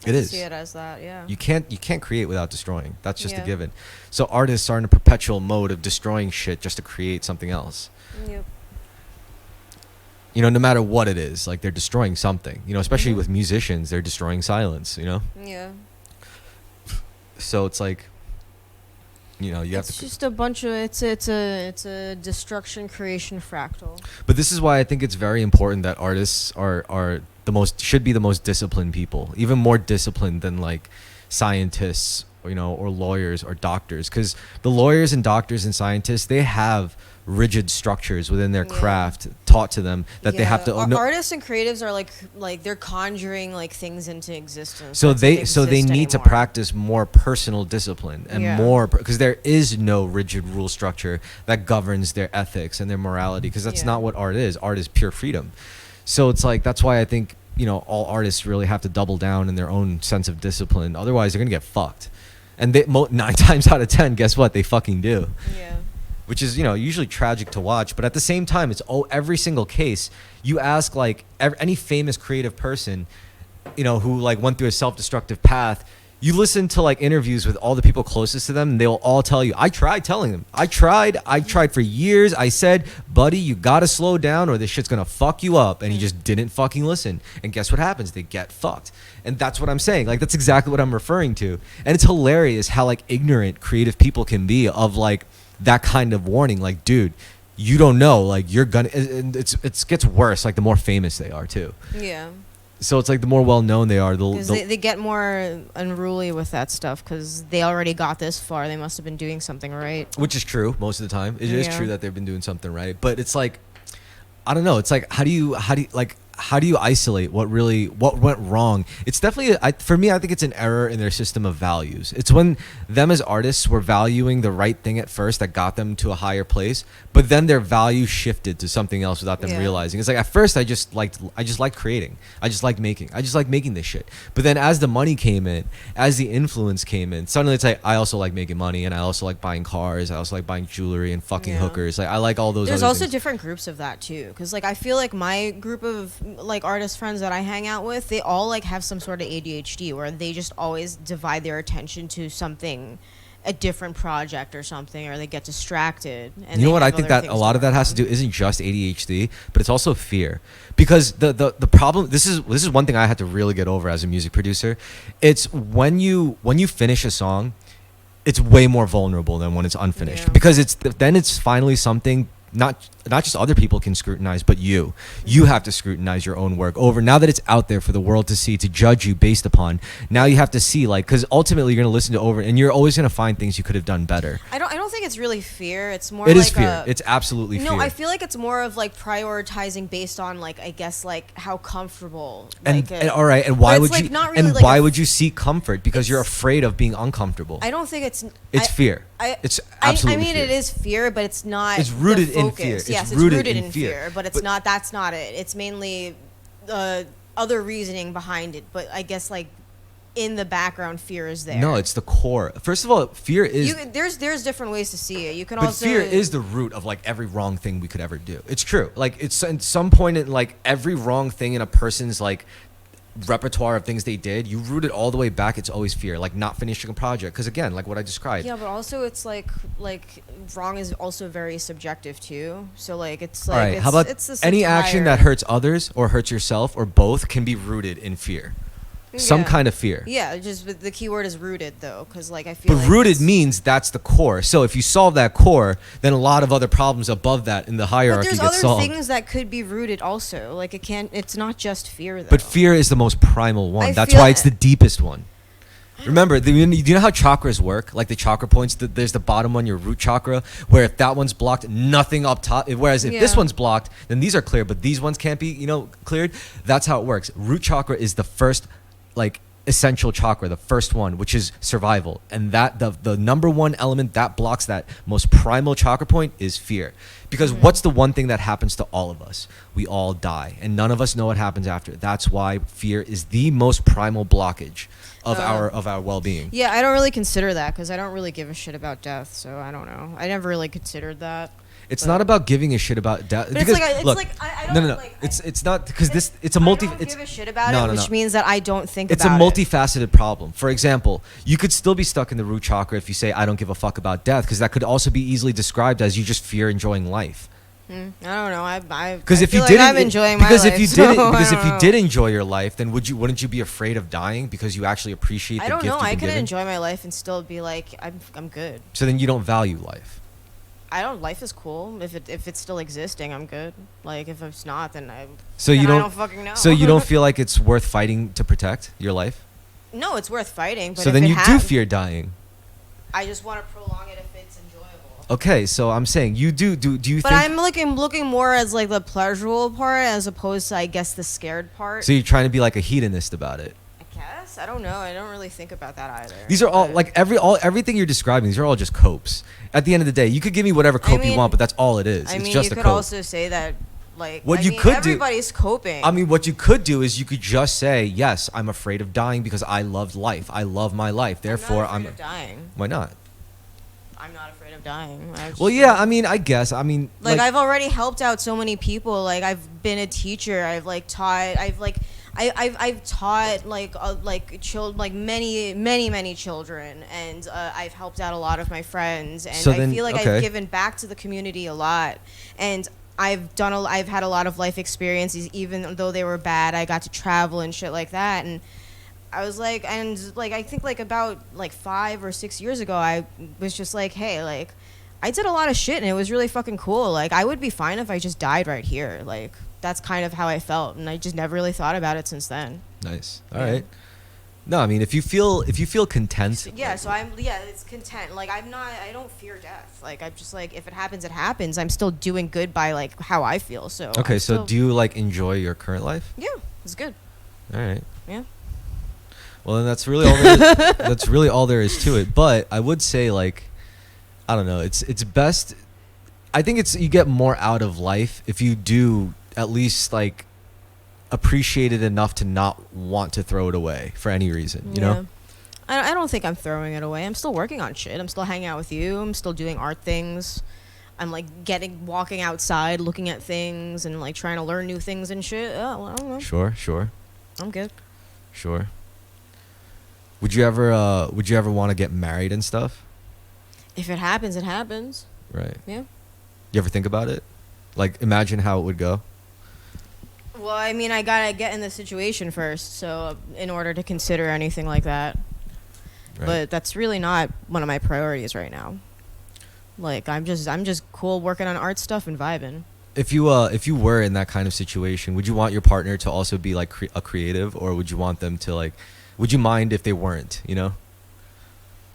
It is. See it as that, yeah. You can't create without destroying. That's just a Yeah. given. So artists are in a perpetual mode of destroying shit just to create something else. Yep. You know, no matter what it is, like they're destroying something. You know, especially Mhm. with musicians, they're destroying silence, you know? Yeah. So it's like, you know, you have It's to just a bunch of it's a destruction creation fractal. But this is why I think it's very important that artists are should be the most disciplined people, even more disciplined than like scientists, or, you know, or lawyers or doctors, because the lawyers and doctors and scientists, they have rigid structures within their Yeah. craft taught to them that they have to Artists and creatives are like they're conjuring like things into existence. so that they don't so they exist need to anymore. practice more personal discipline and Yeah. more, because there is no rigid rule structure that governs their ethics and their morality, because that's Yeah. not what art is. Art is pure freedom. So it's like, that's why I think, you know, all artists really have to double down in their own sense of discipline. Otherwise they're gonna get fucked, and 9 times out of 10, guess what, they fucking do. Yeah. Which is, you know, usually tragic to watch. But at the same time, it's every single case. You ask like any famous creative person, you know, who like went through a self-destructive path. You listen to like interviews with all the people closest to them, and they'll all tell you, I tried telling them. I tried for years. I said, buddy, you gotta slow down or this shit's gonna fuck you up. And he just didn't fucking listen. And guess what happens? They get fucked. And that's what I'm saying. Like, that's exactly what I'm referring to. And it's hilarious how like ignorant creative people can be of like that kind of warning. Like, dude, you don't know, like you're gonna, and it gets worse like the more famous they are too. Yeah. So it's like the more well known they are, Because they get more unruly with that stuff because they already got this far. They must have been doing something right. which is true most of the time. It is Yeah. true that they've been doing something right, but it's like, I don't know. It's like how do you isolate what went wrong? It's definitely for me. I think it's an error in their system of values. It's when them as artists were valuing the right thing at first that got them to a higher place, but then their value shifted to something else without them Yeah. realizing. It's like at first I just liked creating. I just liked making this shit. But then as the money came in, as the influence came in, suddenly it's like I also like making money, and I also like buying cars. I also like buying jewelry and fucking Yeah. hookers. Like I like all those. There's other also things. different groups of that too, because like I feel like my group of like artist friends that I hang out with, they all like have some sort of ADHD where they just always divide their attention to something, a different project or something, or they get distracted. And You know they what I have think other that a things lot of going that has to on. do isn't just ADHD, but it's also fear. Because the problem, this is one thing I had to really get over as a music producer. It's when you finish a song, it's way more vulnerable than when it's unfinished, Yeah. because then it's finally something not just other people can scrutinize, but you have to scrutinize your own work over. Now that it's out there for the world to see, to judge you based upon, now you have to see, like, because ultimately you're going to listen to over, and you're always going to find things you could have done better. I don't think it's really fear. It's more It like is fear. It's absolutely fear. No, I feel like it's more of like prioritizing based on like I guess like how comfortable. And, like, and all right, and why but would it's, you like, not really and like why a would you seek comfort? Because you're it's- afraid of being uncomfortable. I don't think it's. It's fear. It's absolutely I mean, fear. it is fear, but it's not. It's rooted the in focus. fear. It's Yes, rooted it's rooted in in fear. fear, but it's But- not. That's not it. It's mainly other reasoning behind it. But I guess like in the background, fear is there. No, it's the core. First of all, fear is there's different ways to see it. You can but also fear is the root of like every wrong thing we could ever do. It's true. Like it's at some point in like every wrong thing in a person's like repertoire of things they did, you root it all the way back. It's always fear, like not finishing a project. Because again, like what I described. Yeah, but also it's like wrong is also very subjective too. So like it's All like right. it's, How about it's this any action that entire- hurts others or hurts yourself or both can be rooted in fear. Some Yeah. kind of fear. Yeah, just but the key word is rooted though, because like I feel. But like rooted it's- means that's the core. So if you solve that core, then a lot of other problems above that in the But hierarchy there's get other solved. things that could be rooted also. Like it can't. It's not just fear though. But fear is the most primal one. I That's feel why it's it. the deepest one. Remember, do you know how chakras work? Like the chakra points, there's the bottom one, your root chakra, where if that one's blocked, nothing up top. Whereas if this Yeah. one's blocked, then these are clear, but these ones can't be, cleared. That's how it works. Root chakra is the first, like, essential chakra, the first one, which is survival. And that the number one element that blocks that most primal chakra point is fear. Because what's the one thing that happens to all of us? We all die, and none of us know what happens after. That's why fear is the most primal blockage of our well-being. Yeah, I don't really consider that because I don't really give a shit about death. So I don't know. I never really considered that. It's But- not about giving a shit about death. But it's like look, I don't no. like. It's not because it's a multi. I don't It's give a shit about no, it, no, which no. means that I don't think It's a about it. multifaceted problem. For example, you could still be stuck in the root chakra if you say I don't give a fuck about death, because that could also be easily described as you just fear enjoying life. I don't know. I Because if feel you like didn't, I'm enjoying my because life. if you so didn't, I because if don't you know. did enjoy your life, then wouldn't you be afraid of dying because you actually appreciate the I don't gift know. you've I been could given? enjoy my life and still be like, I'm good. So then you don't value life. I don't. Life is cool. If it's still existing, I'm good. Like if it's not, then I. So then you I don't. don't fucking know. So you don't feel like it's worth fighting to protect your life. No, it's worth fighting. But So if then it you do hap- fear dying. I just want to prolong it if it's enjoyable. Okay, so I'm saying you do you But think? I'm looking more as like the pleasurable part as opposed to I guess the scared part. So you're trying to be like a hedonist about it. I guess I don't know. I don't really think about that either. These are all but- like everything you're describing. These are all just copes. At the end of the day, you could give me whatever cope you mean- want, but that's all it is. I It's mean, just you a could cope. also say that like What I you mean, could do- everybody's coping. I mean, what you could do is you could just say, "Yes, I'm afraid of dying because I loved life. I love my life. Therefore, I'm I'm." not afraid of dying. Why not? I'm not afraid of dying. Well, yeah. I mean, I guess. I mean, Like I've already helped out so many people. Like I've been a teacher. I've like taught. I've taught many children, and I've helped out a lot of my friends, and So I then- feel like okay. I've given back to the community a lot, and I've had a lot of life experiences, even though they were bad. I got to travel and shit like that, and I was like, and like I think like about like 5 or 6 years ago, I was just like, hey, like I did a lot of shit and it was really fucking cool. Like, I would be fine if I just died right here. Like, that's kind of how I felt, and I just never really thought about it since then. Nice. All right. No, I mean, if you feel content. Yeah, so it's content. Like, I don't fear death. Like, I'm just like, if it happens, it happens. I'm still doing good by like how I feel. So okay, so do you like enjoy your current life? Yeah, it's good. All right. Yeah. Well, then that's really all that's really all there is to it. But I would say, like, I don't know, it's best. I think it's, you get more out of life if you do at least like appreciate it enough to not want to throw it away for any reason, you know? I don't think I'm throwing it away. I'm still working on shit. I'm still hanging out with you. I'm still doing art things. I'm like walking outside, looking at things and like trying to learn new things and shit. Oh, well, I don't know. Sure. I'm good. Sure. Would you ever want to get married and stuff? If it happens, it happens. Right. Yeah. You ever think about it? Like, imagine how it would go. Well, I mean, I gotta get in the situation first, so in order to consider anything like that. Right. But that's really not one of my priorities right now. Like, I'm just cool working on art stuff and vibing. If you were in that kind of situation, would you want your partner to also be like a creative, or would you want them to like? Would you mind if they weren't? You know.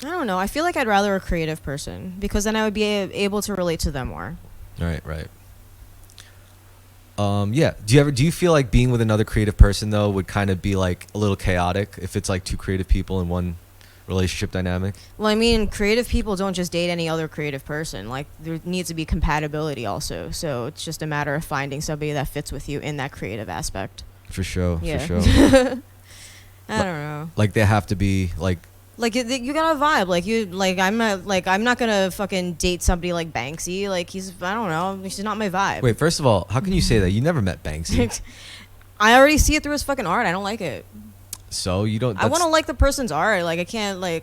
I don't know. I feel like I'd rather a creative person because then I would be able to relate to them more. Right. Yeah. Do you feel like being with another creative person though would kind of be like a little chaotic if it's like two creative people in one relationship dynamic? Well, I mean, creative people don't just date any other creative person. Like, there needs to be compatibility also. So it's just a matter of finding somebody that fits with you in that creative aspect. For sure. Yeah. For sure. I don't know. Like, they have to be like. Like, you got a vibe. I'm not gonna fucking date somebody like Banksy. Like, I don't know, he's not my vibe. Wait, first of all, how can you say that? You never met Banksy. I already see it through his fucking art. I don't like it. So you don't. I want to like the person's art. Like, I can't I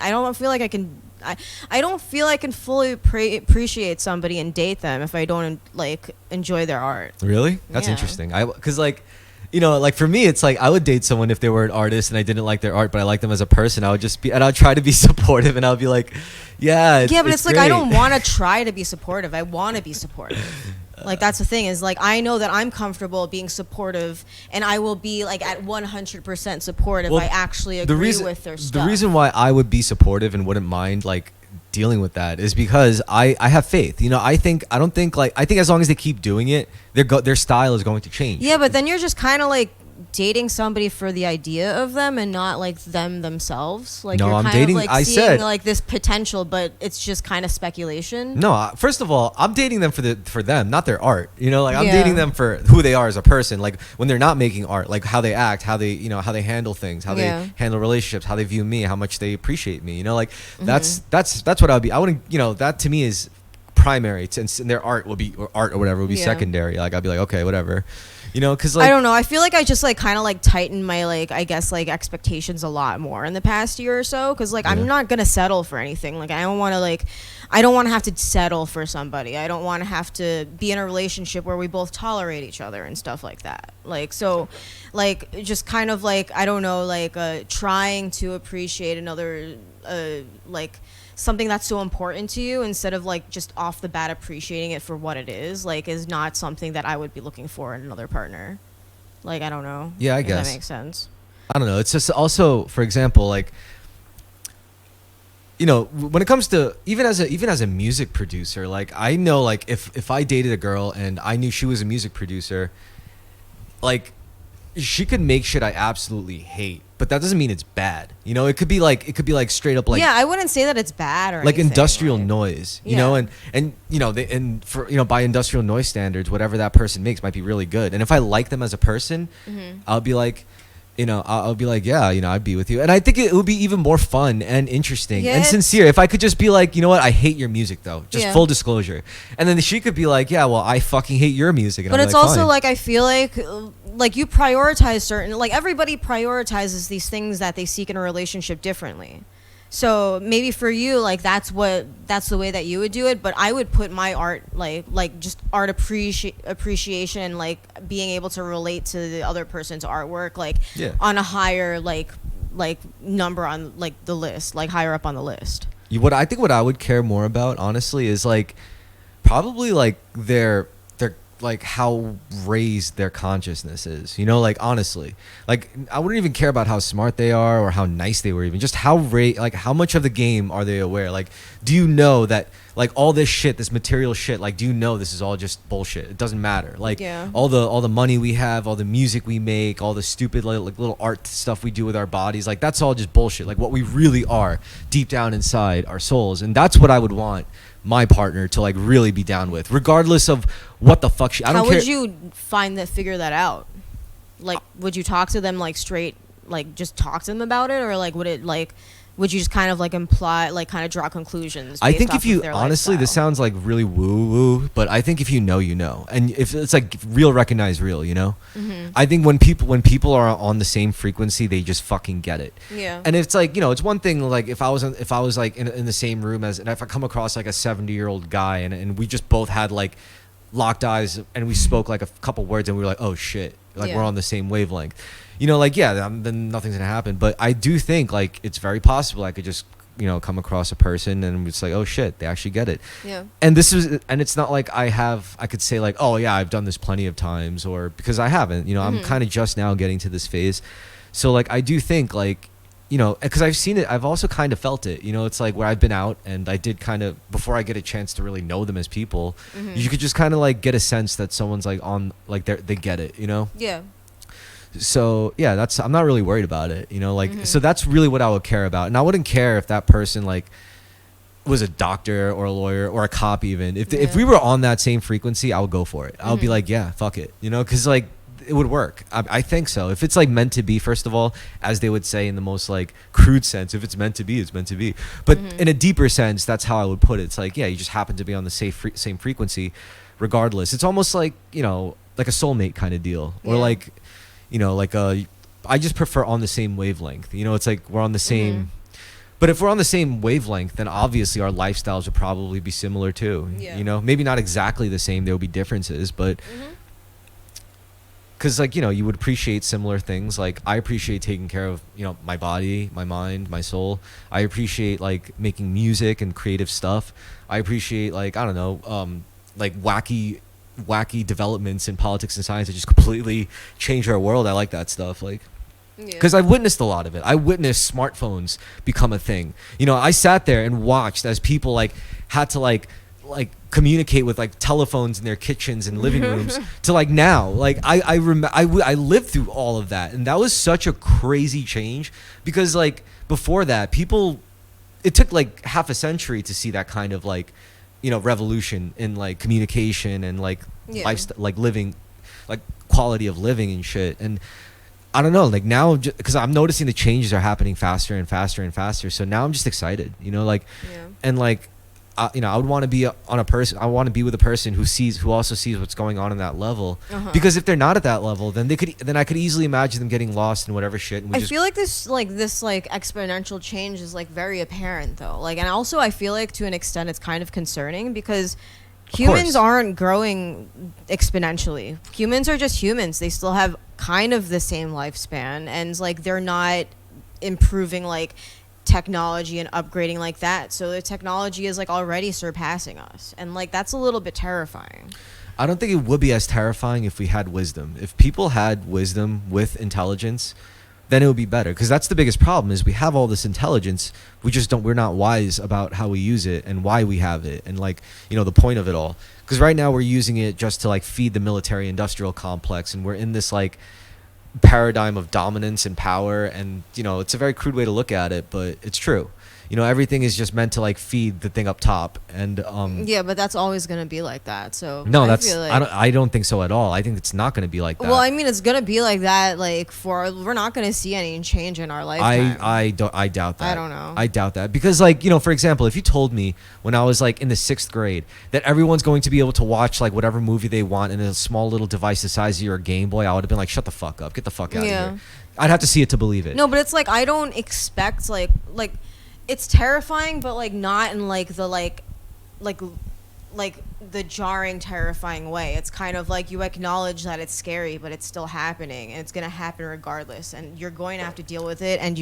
don't feel like I can. I don't feel I can fully appreciate somebody and date them if I don't like enjoy their art. Really? That's Yeah. interesting. Because like. You know, like for me, it's like I would date someone if they were an artist and I didn't like their art, but I like them as a person. I would just be, and I'd try to be supportive, and I'd be like, yeah, but it's like, great. I don't want to try to be supportive. I want to be supportive. Like, that's the thing is, like, I know that I'm comfortable being supportive, and I will be like at 100% support if I actually agree with their stuff. The reason why I would be supportive and wouldn't mind like dealing with that is because I have faith. You know, I think as long as they keep doing it, their style is going to change. Yeah, but then you're just kind of like dating somebody for the idea of them and not like them themselves. Like, no, you're I'm kind dating. of like seeing like this potential, but it's just kind of speculation. No, first of all, I'm dating them for them, not their art. You know, like I'm Yeah. dating them for who they are as a person. Like when they're not making art, like how they act, how they handle things, how they handle relationships, how they view me, how much they appreciate me. You know, like that's what I would be. I wouldn't. You know, that to me is primary. And their art will be art or whatever will be secondary. Like I'd be like, okay, whatever. You know, because like, I don't know. I feel like I just like kind of like tightened my like, I guess, like expectations a lot more in the past year or so. Because like I'm not gonna settle for anything. Like I don't want to have to settle for somebody. I don't want to have to be in a relationship where we both tolerate each other and stuff like that. Like, so like just kind of like, I don't know, like trying to appreciate another like something that's so important to you instead of like just off the bat appreciating it for what it is not something that I would be looking for in another partner. Like, I don't know. Yeah, I if guess that makes sense. I don't know. It's just also, for example, like, you know, when it comes to even as a music producer, like I know, like if I dated a girl and I knew she was a music producer, like she could make shit I absolutely hate, but that doesn't mean it's bad. You know, it could be like straight up like, yeah, I wouldn't say that it's bad or like anything, industrial like, noise, you know, and you know, for you know, by industrial noise standards, whatever that person makes might be really good. And if I like them as a person, I'll be like, you know, I'll be like, yeah, you know, I'd be with you. And I think it would be even more fun and interesting and sincere if I could just be like, you know what, I hate your music though. Just full disclosure. And then she could be like, yeah, well, I fucking hate your music. And but I'll it's be like, also fine. like, I feel like you prioritize certain, like everybody prioritizes these things that they seek in a relationship differently. So maybe for you, like that's the way that you would do it. But I would put my art, like just art appreciation and like being able to relate to the other person's artwork, like on a higher like number on like the list, like higher up on the list. What I think what I would care more about, honestly, is like probably like their like how raised their consciousness is. You know, like honestly, like I wouldn't even care about how smart they are or how nice they were, even just like how much of the game are they aware? Like, do you know that like all this shit, this material shit, like do you know this is all just bullshit? It doesn't matter. Like Yeah. all the money we have, all the music we make, all the stupid like little art stuff we do with our bodies, like that's all just bullshit. Like what we really are deep down inside our souls, and that's what I would want my partner to like really be down with, regardless of what the fuck I don't How care. would you figure that out? Like, would you talk to them like straight, like just talk to them about it, or like would you just kind of like imply, like kind of draw conclusions? I based think off if you of their honestly, this lifestyle? sounds like really woo woo, but I think if you know, you know, and if it's like real, recognize real, you know. Mm-hmm. I think when people are on the same frequency, they just fucking get it. Yeah. And it's like, you know, it's one thing like if I was like in the same room as, and if I come across like a 70-year-old guy and we just both had like locked eyes and we spoke like a couple words and we were like, oh shit, like Yeah. we're on the same wavelength, you know, like yeah, then nothing's gonna happen. But I do think like it's very possible I could just, you know, come across a person and it's like, oh shit, they actually get it. Yeah. And it's not like I could say like, oh yeah, I've done this plenty of times, or because I haven't, you know, I'm kind of just now getting to this phase. So like I do think like, you know, because I've seen it, I've also kind of felt it, you know, it's like where I've been out and I did kind of, before I get a chance to really know them as people, you could just kind of like get a sense that someone's like on, like they get it, you know. Yeah. So yeah, I'm not really worried about it, you know, like so that's really what I would care about. And I wouldn't care if that person like was a doctor or a lawyer or a cop. Even if we were on that same frequency, I would go for it. I would be like, yeah, fuck it, you know, because like it would work. I think so. If it's like meant to be, first of all, as they would say in the most like crude sense, if it's meant to be, it's meant to be. But in a deeper sense, that's how I would put it. It's like, yeah, you just happen to be on the same frequency regardless. It's almost like, you know, like a soulmate kind of deal, or like, you know, like I just prefer on the same wavelength. You know, it's like we're on the same. But if we're on the same wavelength, then obviously our lifestyles would probably be similar too. Yeah. You know, maybe not exactly the same. There will be differences, but because like, you know, you would appreciate similar things. Like I appreciate taking care of, you know, my body, my mind, my soul. I appreciate like making music and creative stuff. I appreciate like, I don't know, like wacky developments in politics and science that just completely change our world. I like that stuff, like, because I've witnessed a lot of it. I witnessed smartphones become a thing. You know, I sat there and watched as people like had to like communicate with like telephones in their kitchens and living rooms to like now. Like I lived through all of that, and that was such a crazy change, because like before that, people, it took like half a century to see that kind of like, you know, revolution in like communication and like lifestyle, like living, like quality of living and shit. And I don't know, like now, because I'm noticing the changes are happening faster and faster and faster. So now I'm just excited, you know, like, and like, you know, I would want to be on a person. I want to be with a person who also sees what's going on in that level. Because if they're not at that level, then I could easily imagine them getting lost in whatever shit. And I feel like this exponential change is like very apparent though. Like, and also I feel like to an extent it's kind of concerning, because humans aren't growing exponentially. Humans are just humans. They still have kind of the same lifespan, and like they're not improving like technology and upgrading like that. So the technology is like already surpassing us, and like that's a little bit terrifying. I don't think it would be as terrifying if we had wisdom. If people had wisdom with intelligence, then it would be better. Because that's the biggest problem, is we have all this intelligence, we're not wise about how we use it and why we have it, and like, you know, the point of it all. Because right now we're using it just to like feed the military industrial complex, and we're in this like paradigm of dominance and power. And you know, it's a very crude way to look at it, but it's true. You know, everything is just meant to like feed the thing up top. And yeah, but that's always going to be like that. So no, I don't think so at all. I think it's not going to be like that. Well, I mean, it's going to be like that, like we're not going to see any change in our lifetime. I doubt that. I don't know. I doubt that, because like, you know, for example, if you told me when I was like in the 6th grade that everyone's going to be able to watch like whatever movie they want in a small little device the size of your Game Boy, I would have been like, shut the fuck up, get the fuck out of here. I'd have to see it to believe it. No, but it's like I don't expect like it's terrifying, but like not in like the like the jarring, terrifying way. It's kind of like you acknowledge that it's scary, but it's still happening, and it's gonna happen regardless, and you're going to have to deal with it, and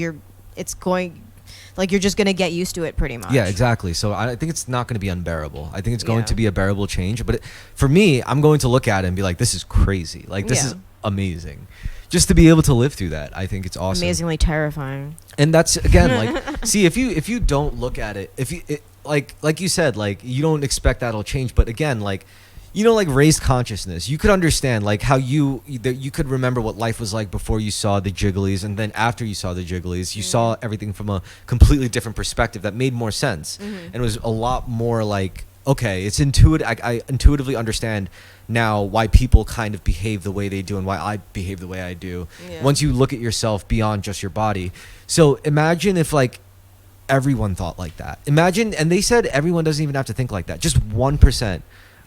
like you're just gonna get used to it pretty much. Yeah, exactly. So I think it's not going to be unbearable. I think it's going Yeah. to be a bearable change. But for me, I'm going to look at it and be like, this is crazy. Like, this Yeah. is amazing. Just to be able to live through that, I think it's awesome. Amazingly terrifying. And that's again like, see, if you don't look at it, like you said, like you don't expect that'll change. But again, like, you know, like raised consciousness, you could understand like how you could remember what life was like before you saw the jigglies, and then after you saw the jigglies, you saw everything from a completely different perspective that made more sense, and it was a lot more like, okay, it's intuitive. I intuitively understand now why people kind of behave the way they do and why I behave the way I do. Yeah. Once you look at yourself beyond just your body. So imagine if like everyone thought like that. Imagine, and they said everyone doesn't even have to think like that. Just 1%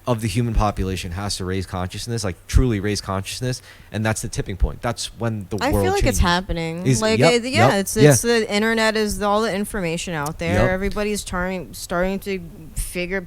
of the human population has to raise consciousness, like truly raise consciousness, and that's the tipping point. That's when the I world feel like it's changes. happening. Yep, Yeah, yep, it's yeah. the internet is all the information out there. Yep. Everybody's starting to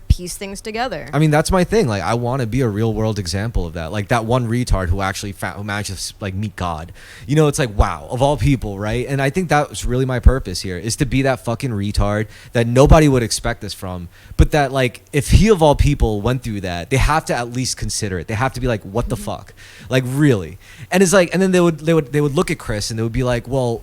piece things together. I mean, that's my thing. Like, I want to be a real world example of that. Like that one retard who actually who managed to like meet God. You know, it's like, wow, of all people, right? And I think that was really my purpose here, is to be that fucking retard that nobody would expect this from, but that like if he of all people went through that, they have to at least consider it. They have to be like, what the fuck, like really? And it's like, and then they would look at Chris and they would be like, well,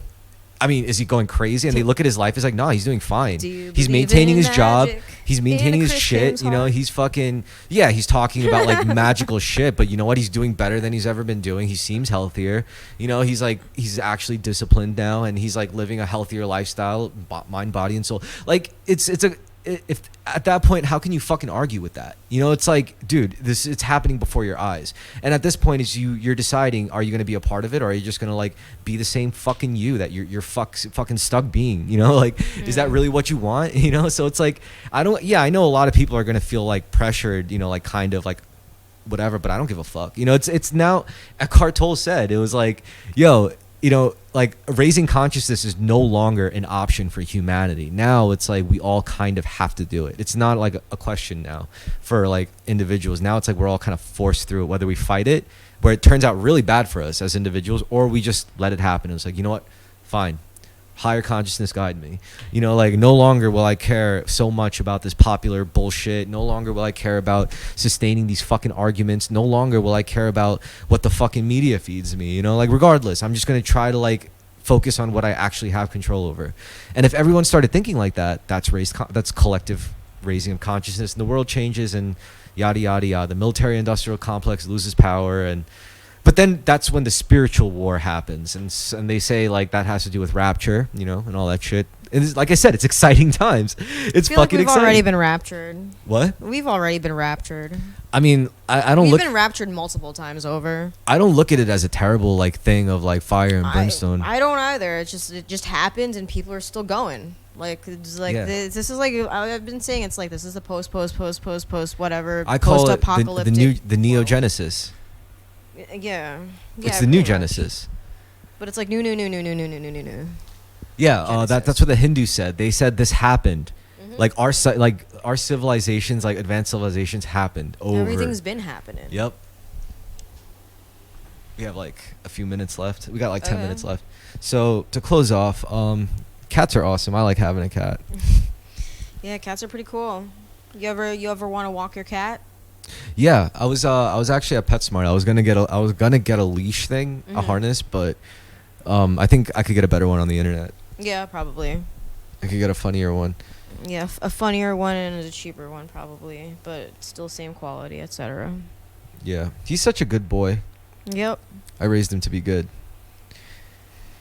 I mean, is he going crazy? And they look at his life. It's like, no, he's doing fine. Do you He's believe maintaining in his job. magic He's in maintaining a his shit. Christian's You know, heart? he's fucking, yeah, he's talking about like magical shit. But you know what? He's doing better than he's ever been doing. He seems healthier. You know, he's like, he's actually disciplined now, and he's like living a healthier lifestyle, mind, body, and soul. Like, if at that point, how can you fucking argue with that? You know, it's like, dude, it's happening before your eyes. And at this point, is you're deciding, are you going to be a part of it, or are you just going to like be the same fucking you that you're fucking stuck being? You know, like, is that really what you want? You know, so it's like, I know a lot of people are going to feel like pressured, you know, like kind of like whatever, but I don't give a fuck. You know, it's now, Eckhart Tolle said, it was like, yo, you know, like raising consciousness is no longer an option for humanity. Now it's like we all kind of have to do it. It's not like a question now for like individuals. Now it's like we're all kind of forced through it, whether we fight it, where it turns out really bad for us as individuals, or we just let it happen. It's like, you know what, fine, higher consciousness guide me. You know, like no longer will I care so much about this popular bullshit. No longer will I care about sustaining these fucking arguments. No longer will I care about what the fucking media feeds me. You know, like regardless, I'm just going to try to like focus on what I actually have control over. And if everyone started thinking like that, that's collective raising of consciousness, and the world changes, and yada yada yada. The military industrial complex loses power, but then that's when the spiritual war happens, and they say like that has to do with rapture, you know, and all that shit. And it's, like I said, it's exciting times. It's I feel like fucking we've exciting. already been raptured. What? We've already been raptured. I mean, I don't We've look. been raptured multiple times over. I don't look at it as a terrible like thing of like fire and brimstone. I don't either. It just happened, and people are still going. Like it's like Yeah. this is like I've been saying. It's like this is the post whatever. I call it post-apocalyptic the neogenesis. Yeah. It's the new pretty much. Genesis. But it's like new. Yeah, that's what the Hindus said. They said this happened. Mhm. Like our civilizations, like advanced civilizations, happened over. Everything's been happening. Yep. We have like a few minutes left. We got like 10 Okay. minutes left. So to close off, cats are awesome. I like having a cat. Yeah, cats are pretty cool. You ever want to walk your cat? Yeah, I was actually at PetSmart. I was gonna get a leash thing, a Mhm. harness, but I think I could get a better one on the internet. Yeah, probably. I could get a funnier one. Yeah, a funnier one and a cheaper one probably, but still same quality, etc. Yeah, he's such a good boy. Yep. I raised him to be good.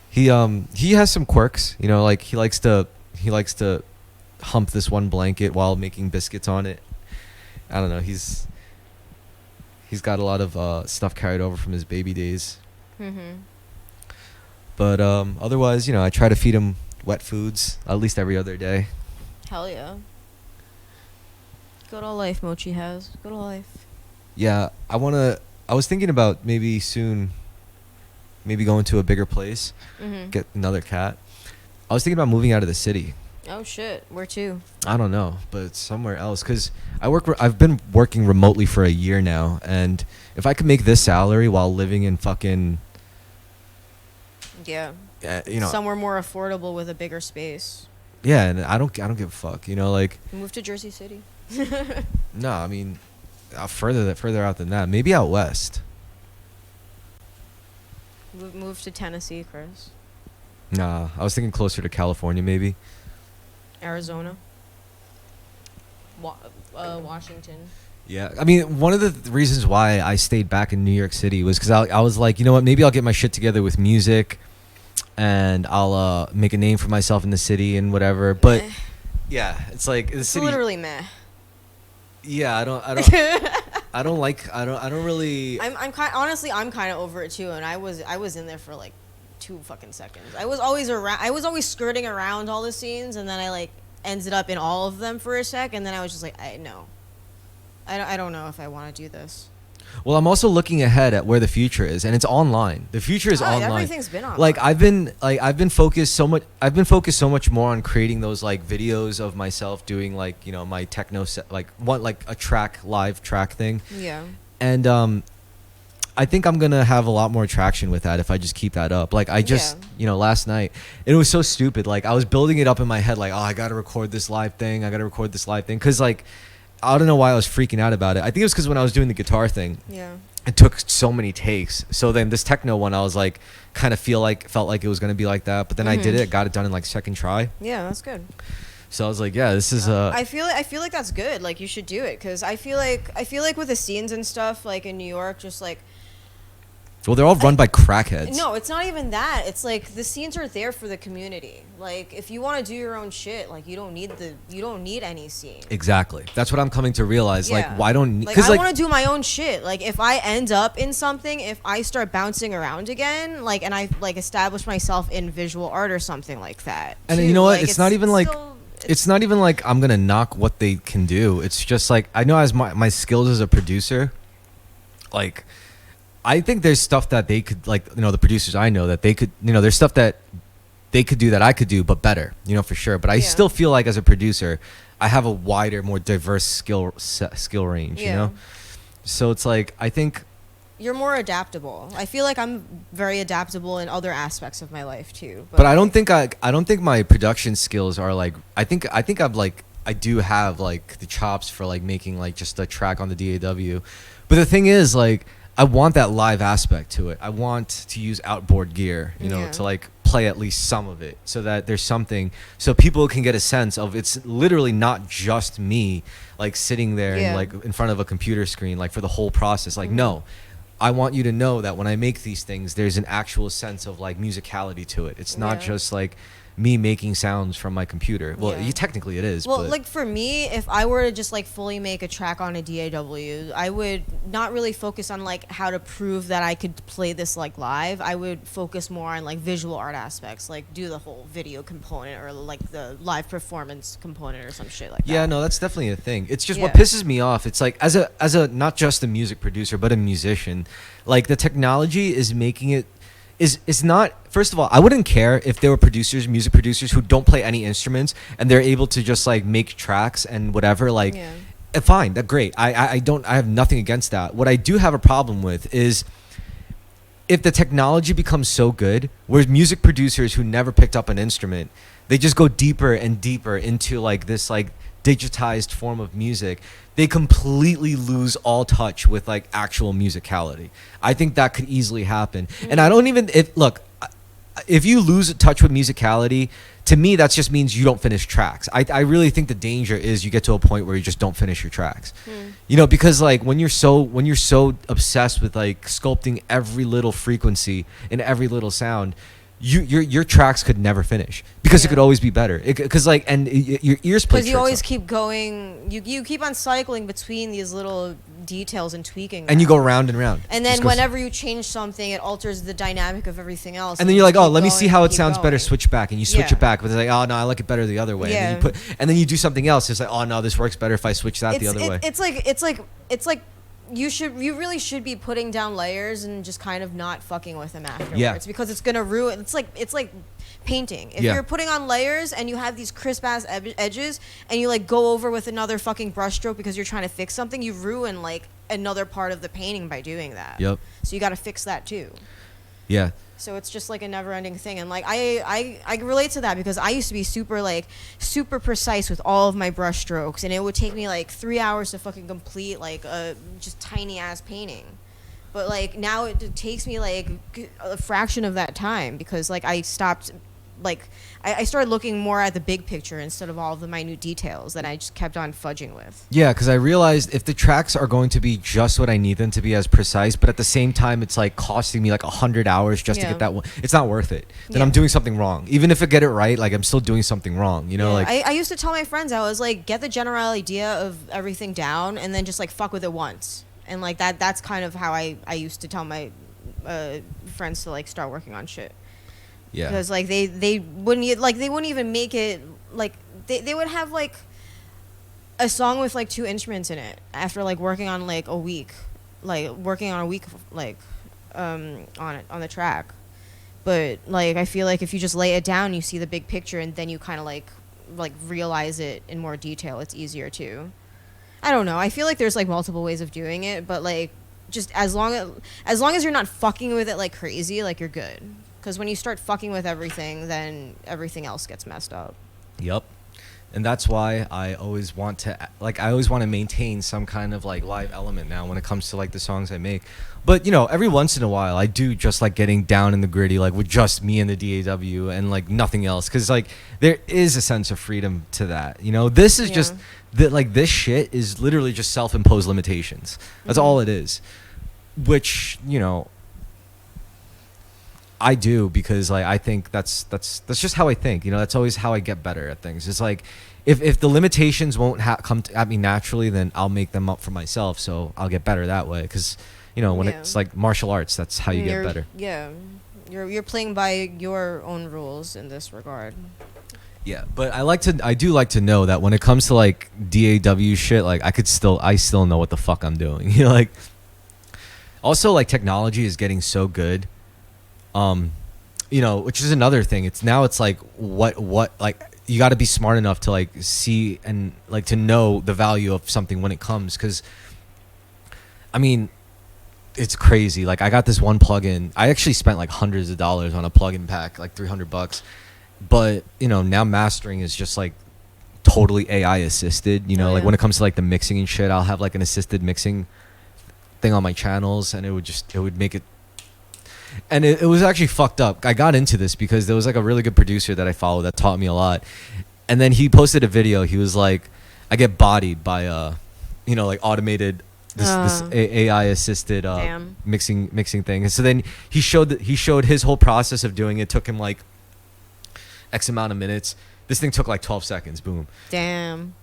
He has some quirks, you know, like he likes to hump this one blanket while making biscuits on it. I don't know, he's got a lot of stuff carried over from his baby days. Mhm. But otherwise, you know, I try to feed him wet foods at least every other day. Hell yeah. Good old life Mochi has. Good old life. Yeah, I was thinking about maybe soon going to a bigger place, Mhm. get another cat. I was thinking about moving out of the city. Oh shit, where to? I don't know, but it's somewhere else, because I've been working remotely for a year now, and if I could make this salary while living in fucking Yeah. you know, Somewhere more affordable with a bigger space. Yeah, and I don't give a fuck. You know, like Move to Jersey City. no, I mean, further out than that. Maybe out west. Move to Tennessee, Chris. Nah, I was thinking closer to California, maybe. Arizona. Washington. Yeah, I mean, one of the reasons why I stayed back in New York City was because I was like, you know what, maybe I'll get my shit together with music, and I'll make a name for myself in the city and whatever. But Meh. yeah, it's like the It's city. literally meh. Yeah, I don't really. I'm kind of over it too, and I was in there for like 2 fucking seconds. I was always skirting around all the scenes, and then I like ended up in all of them for a sec, and then I was just like, I don't know if I want to do this. Well, I'm also looking ahead at where the future is, and it's online. The future is online. Everything's been online. Like I've been focused so much more on creating those like videos of myself doing like, you know, my techno set, like a live track thing. Yeah. And I think I'm gonna have a lot more traction with that if I just keep that up. Like I just, you know, last night it was so stupid. Like I was building it up in my head, like, oh, I gotta record this live thing, because like I don't know why I was freaking out about it. I think it was because when I was doing the guitar thing, it took so many takes. So then this techno one, I was like, kind of felt like it was gonna be like that. But then I did it, got it done in like second try. Yeah, that's good. So I was like, yeah, this is I feel like that's good. Like you should do it, because I feel like with the scenes and stuff, like in New York, just like. Well, they're all run by crackheads. No, it's not even that. It's like the scenes are there for the community. Like if you want to do your own shit, like you don't need any scene. Exactly. That's what I'm coming to realize. Yeah. Like, why don't? Like I want to do my own shit. Like if I end up in something, if I start bouncing around again, like, and I like establish myself in visual art or something like that. And too. you know what? Like, It's not even like. still- It's not even like I'm gonna knock what they can do. It's just like I know as my skills as a producer, like I think there's stuff that they could, like, you know, the producers I know that they could, you know, there's stuff that they could do that I could do but better, you know, for sure. But I still feel like as a producer, I have a wider, more diverse skill range, you know. So it's like I think you're more adaptable. I feel like I'm very adaptable in other aspects of my life too. But I don't think my production skills are like I think I'm like I do have like the chops for like making like just a track on the DAW. But the thing is, like, I want that live aspect to it. I want to use outboard gear, you know, to like play at least some of it so that there's something so people can get a sense of it's literally not just me like sitting there and like in front of a computer screen like for the whole process. Like no. I want you to know that when I make these things, there's an actual sense of like musicality to it. It's not just like me making sounds from my computer. Well, technically it is. Well, but like for me, if I were to just like fully make a track on a DAW, I would not really focus on like how to prove that I could play this like live. I would focus more on like visual art aspects, like do the whole video component or like the live performance component or some shit like that. Yeah, no, that's definitely a thing. It's just what pisses me off. It's like as a not just a music producer but a musician, like the technology is making it is not. First of all, I wouldn't care if there were music producers who don't play any instruments and they're able to just like make tracks and whatever. Like, fine, that's great. I have nothing against that. What I do have a problem with is if the technology becomes so good, where music producers who never picked up an instrument, they just go deeper and deeper into like this like digitized form of music, they completely lose all touch with like actual musicality. I think that could easily happen. And I don't even if you lose touch with musicality, to me that just means you don't finish tracks. I really think the danger is you get to a point where you just don't finish your tracks. You know, because like when you're so obsessed with like sculpting every little frequency in every little sound, your tracks could never finish because it could always be better. Because like, and your ears play. Because you always keep going. You keep on cycling between these little details and tweaking. And you go round and round. And then whenever you change something, it alters the dynamic of everything else. And then you're like, oh, let me see how it sounds better. Switch back, and you switch it back. But it's like, oh no, I like it better the other way. And then you do something else. It's like, oh no, this works better if I switch that the other way. It's like. You really should be putting down layers and just kind of not fucking with them afterwards because it's gonna ruin. It's like painting. If you're putting on layers and you have these crisp ass edges and you like go over with another fucking brushstroke because you're trying to fix something, you ruin like another part of the painting by doing that. Yep. So you got to fix that too. Yeah. So it's just like a never ending thing. And like I relate to that because I used to be super precise with all of my brush strokes, and it would take me like 3 hours to fucking complete like a just tiny ass painting. But like now it takes me like a fraction of that time because like I stopped like I started looking more at the big picture instead of all of the minute details that I just kept on fudging with. Yeah, because I realized if the tracks are going to be just what I need them to be as precise, but at the same time it's like costing me like 100 hours just to Yeah. get that one, it's not worth it. Then Yeah. I'm doing something wrong. Even if I get it right, like I'm still doing something wrong. You know, Yeah, like I used to tell my friends, I was like, get the general idea of everything down and then just like fuck with it once. And like that's kind of how I used to tell my friends to like start working on shit. yeah, Because like they wouldn't they wouldn't even make it like they would have like a song with like 2 instruments in it after like working on like a week, like working on a week like on it on the track. But like I feel like if you just lay it down, you see the big picture, and then you kind of like realize it in more detail. It's easier too. I don't know. I feel like there's like multiple ways of doing it, but like just as long as you're not fucking with it like crazy, like you're good. Because when you start fucking with everything, then everything else gets messed up. yep. And that's why I always want to maintain some kind of like live element now when it comes to like the songs I make. But you know, every once in a while I do just like getting down in the gritty, like with just me and the DAW and like nothing else, because like there is a sense of freedom to that. You know, this is just that, like this shit is literally just self-imposed limitations. That's all it is. Which, you know, I do because like I think that's just how I think. You know, that's always how I get better at things. It's like if the limitations won't come at me naturally, then I'll make them up for myself. So I'll get better that way. Because you know, when it's like martial arts, that's how you get better. Yeah, you're playing by your own rules in this regard. Yeah, but I do like to know that when it comes to like DAW shit, like I still know what the fuck I'm doing. You know, like also like technology is getting so good. You know, which is another thing. It's like what like you got to be smart enough to like see and like to know the value of something when it comes, because I mean it's crazy. Like I got this one plugin. I actually spent like hundreds of dollars on a plugin pack, like $300. But you know, now mastering is just like totally AI assisted. You know, like when it comes to like the mixing and shit, I'll have like an assisted mixing thing on my channels, and it would make it. And it was actually fucked up. I got into this because there was like a really good producer that I follow that taught me a lot. And then he posted a video. He was like, I get bodied by you know, like automated this AI assisted mixing thing. And so then he showed his whole process of doing it. It took him like X amount of minutes. This thing took like 12 seconds. Boom. Damn.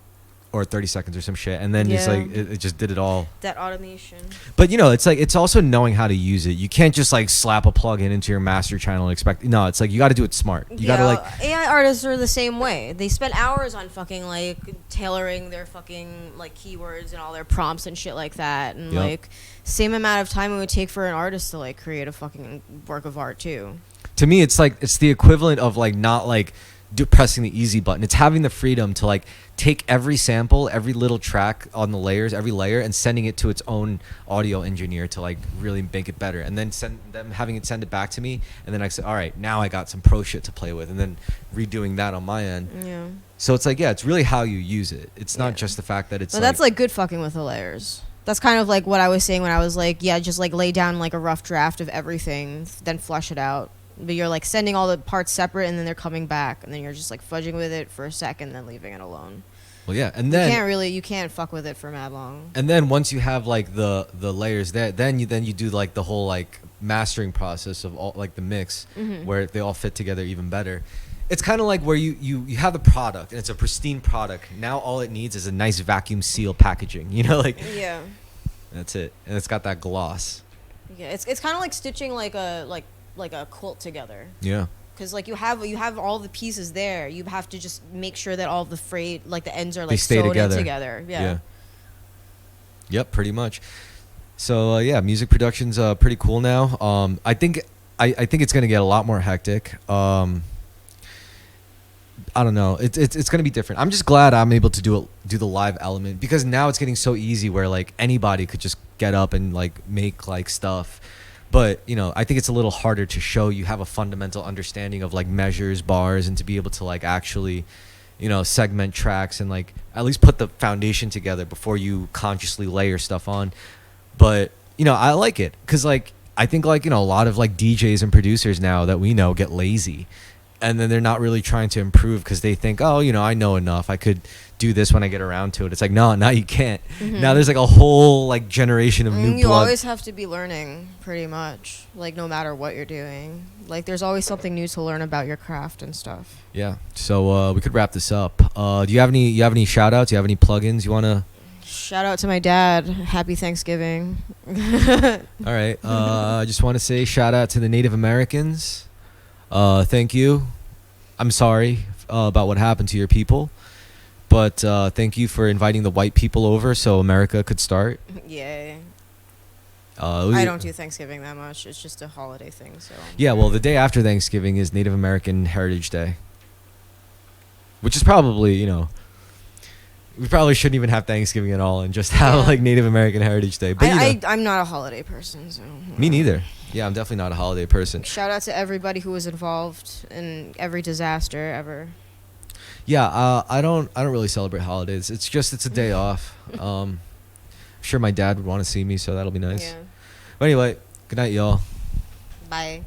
Or 30 seconds or some shit. And then it's like it just did it all. That automation. But you know, it's like it's also knowing how to use it. You can't just like slap a plug-in into your master channel and expect. No, it's like you got to do it smart. You got to like. AI artists are the same way. They spend hours on fucking like tailoring their fucking like keywords and all their prompts and shit like that. And like same amount of time it would take for an artist to like create a fucking work of art too. To me, it's like it's the equivalent of like not like pressing the easy button. It's having the freedom to like take every sample, every little track on the layers, every layer, and sending it to its own audio engineer to like really make it better, and then having it send it back to me, and then I say, all right, now I got some pro shit to play with, and then redoing that on my end. Yeah. So it's like, yeah, it's really how you use it. It's not just the fact that it's. Well, that's like good fucking with the layers. That's kind of like what I was saying when I was like, yeah, just like lay down like a rough draft of everything, then flush it out. But you're like sending all the parts separate, and then they're coming back, and then you're just like fudging with it for a second, then leaving it alone. Well, yeah, and then you can't fuck with it for mad long. And then once you have like the layers there, then you do like the whole like mastering process of all like the mix, where they all fit together even better. It's kind of like where you have the product and it's a pristine product. Now all it needs is a nice vacuum seal packaging. You know, like that's it, and it's got that gloss. Yeah, it's kind of like stitching like a quilt together. Yeah. Because like you have all the pieces there, you have to just make sure that all the the ends are like stay sewed together. in together. Yeah. Yep, pretty much. So yeah, music production's pretty cool now. I think it's gonna get a lot more hectic. I don't know. It's gonna be different. I'm just glad I'm able to do the live element, because now it's getting so easy where like anybody could just get up and like make like stuff. But you know, I think it's a little harder to show you have a fundamental understanding of like measures, bars, and to be able to like actually, you know, segment tracks and like at least put the foundation together before you consciously layer stuff on. But you know, I like it because like I think like, you know, a lot of like DJs and producers now that we know get lazy, and then they're not really trying to improve because they think, oh, you know, I know enough, I could do this when I get around to it. It's like, no, now you can't. Now there's like a whole like generation of new You blood. always have to be learning, pretty much. Like, no matter what you're doing. Like, there's always something new to learn about your craft and stuff. Yeah. So we could wrap this up. Do you have any shout outs? Do you have any plugins you want to? Shout out to my dad. Happy Thanksgiving. All right. I just want to say shout out to the Native Americans. Thank you. I'm sorry about what happened to your people, but thank you for inviting the white people over so America could start. Yay. I I don't do Thanksgiving that much. It's just a holiday thing, so. Yeah, well, the day after Thanksgiving is Native American Heritage Day, which is probably, you know, we probably shouldn't even have Thanksgiving at all and just have like Native American Heritage Day. But I'm not a holiday person, so. Me neither. Yeah, I'm definitely not a holiday person. Shout out to everybody who was involved in every disaster ever. Yeah, I don't really celebrate holidays. It's a day off. I'm sure my dad would want to see me, so that'll be nice. Yeah. But anyway, good night, y'all. Bye.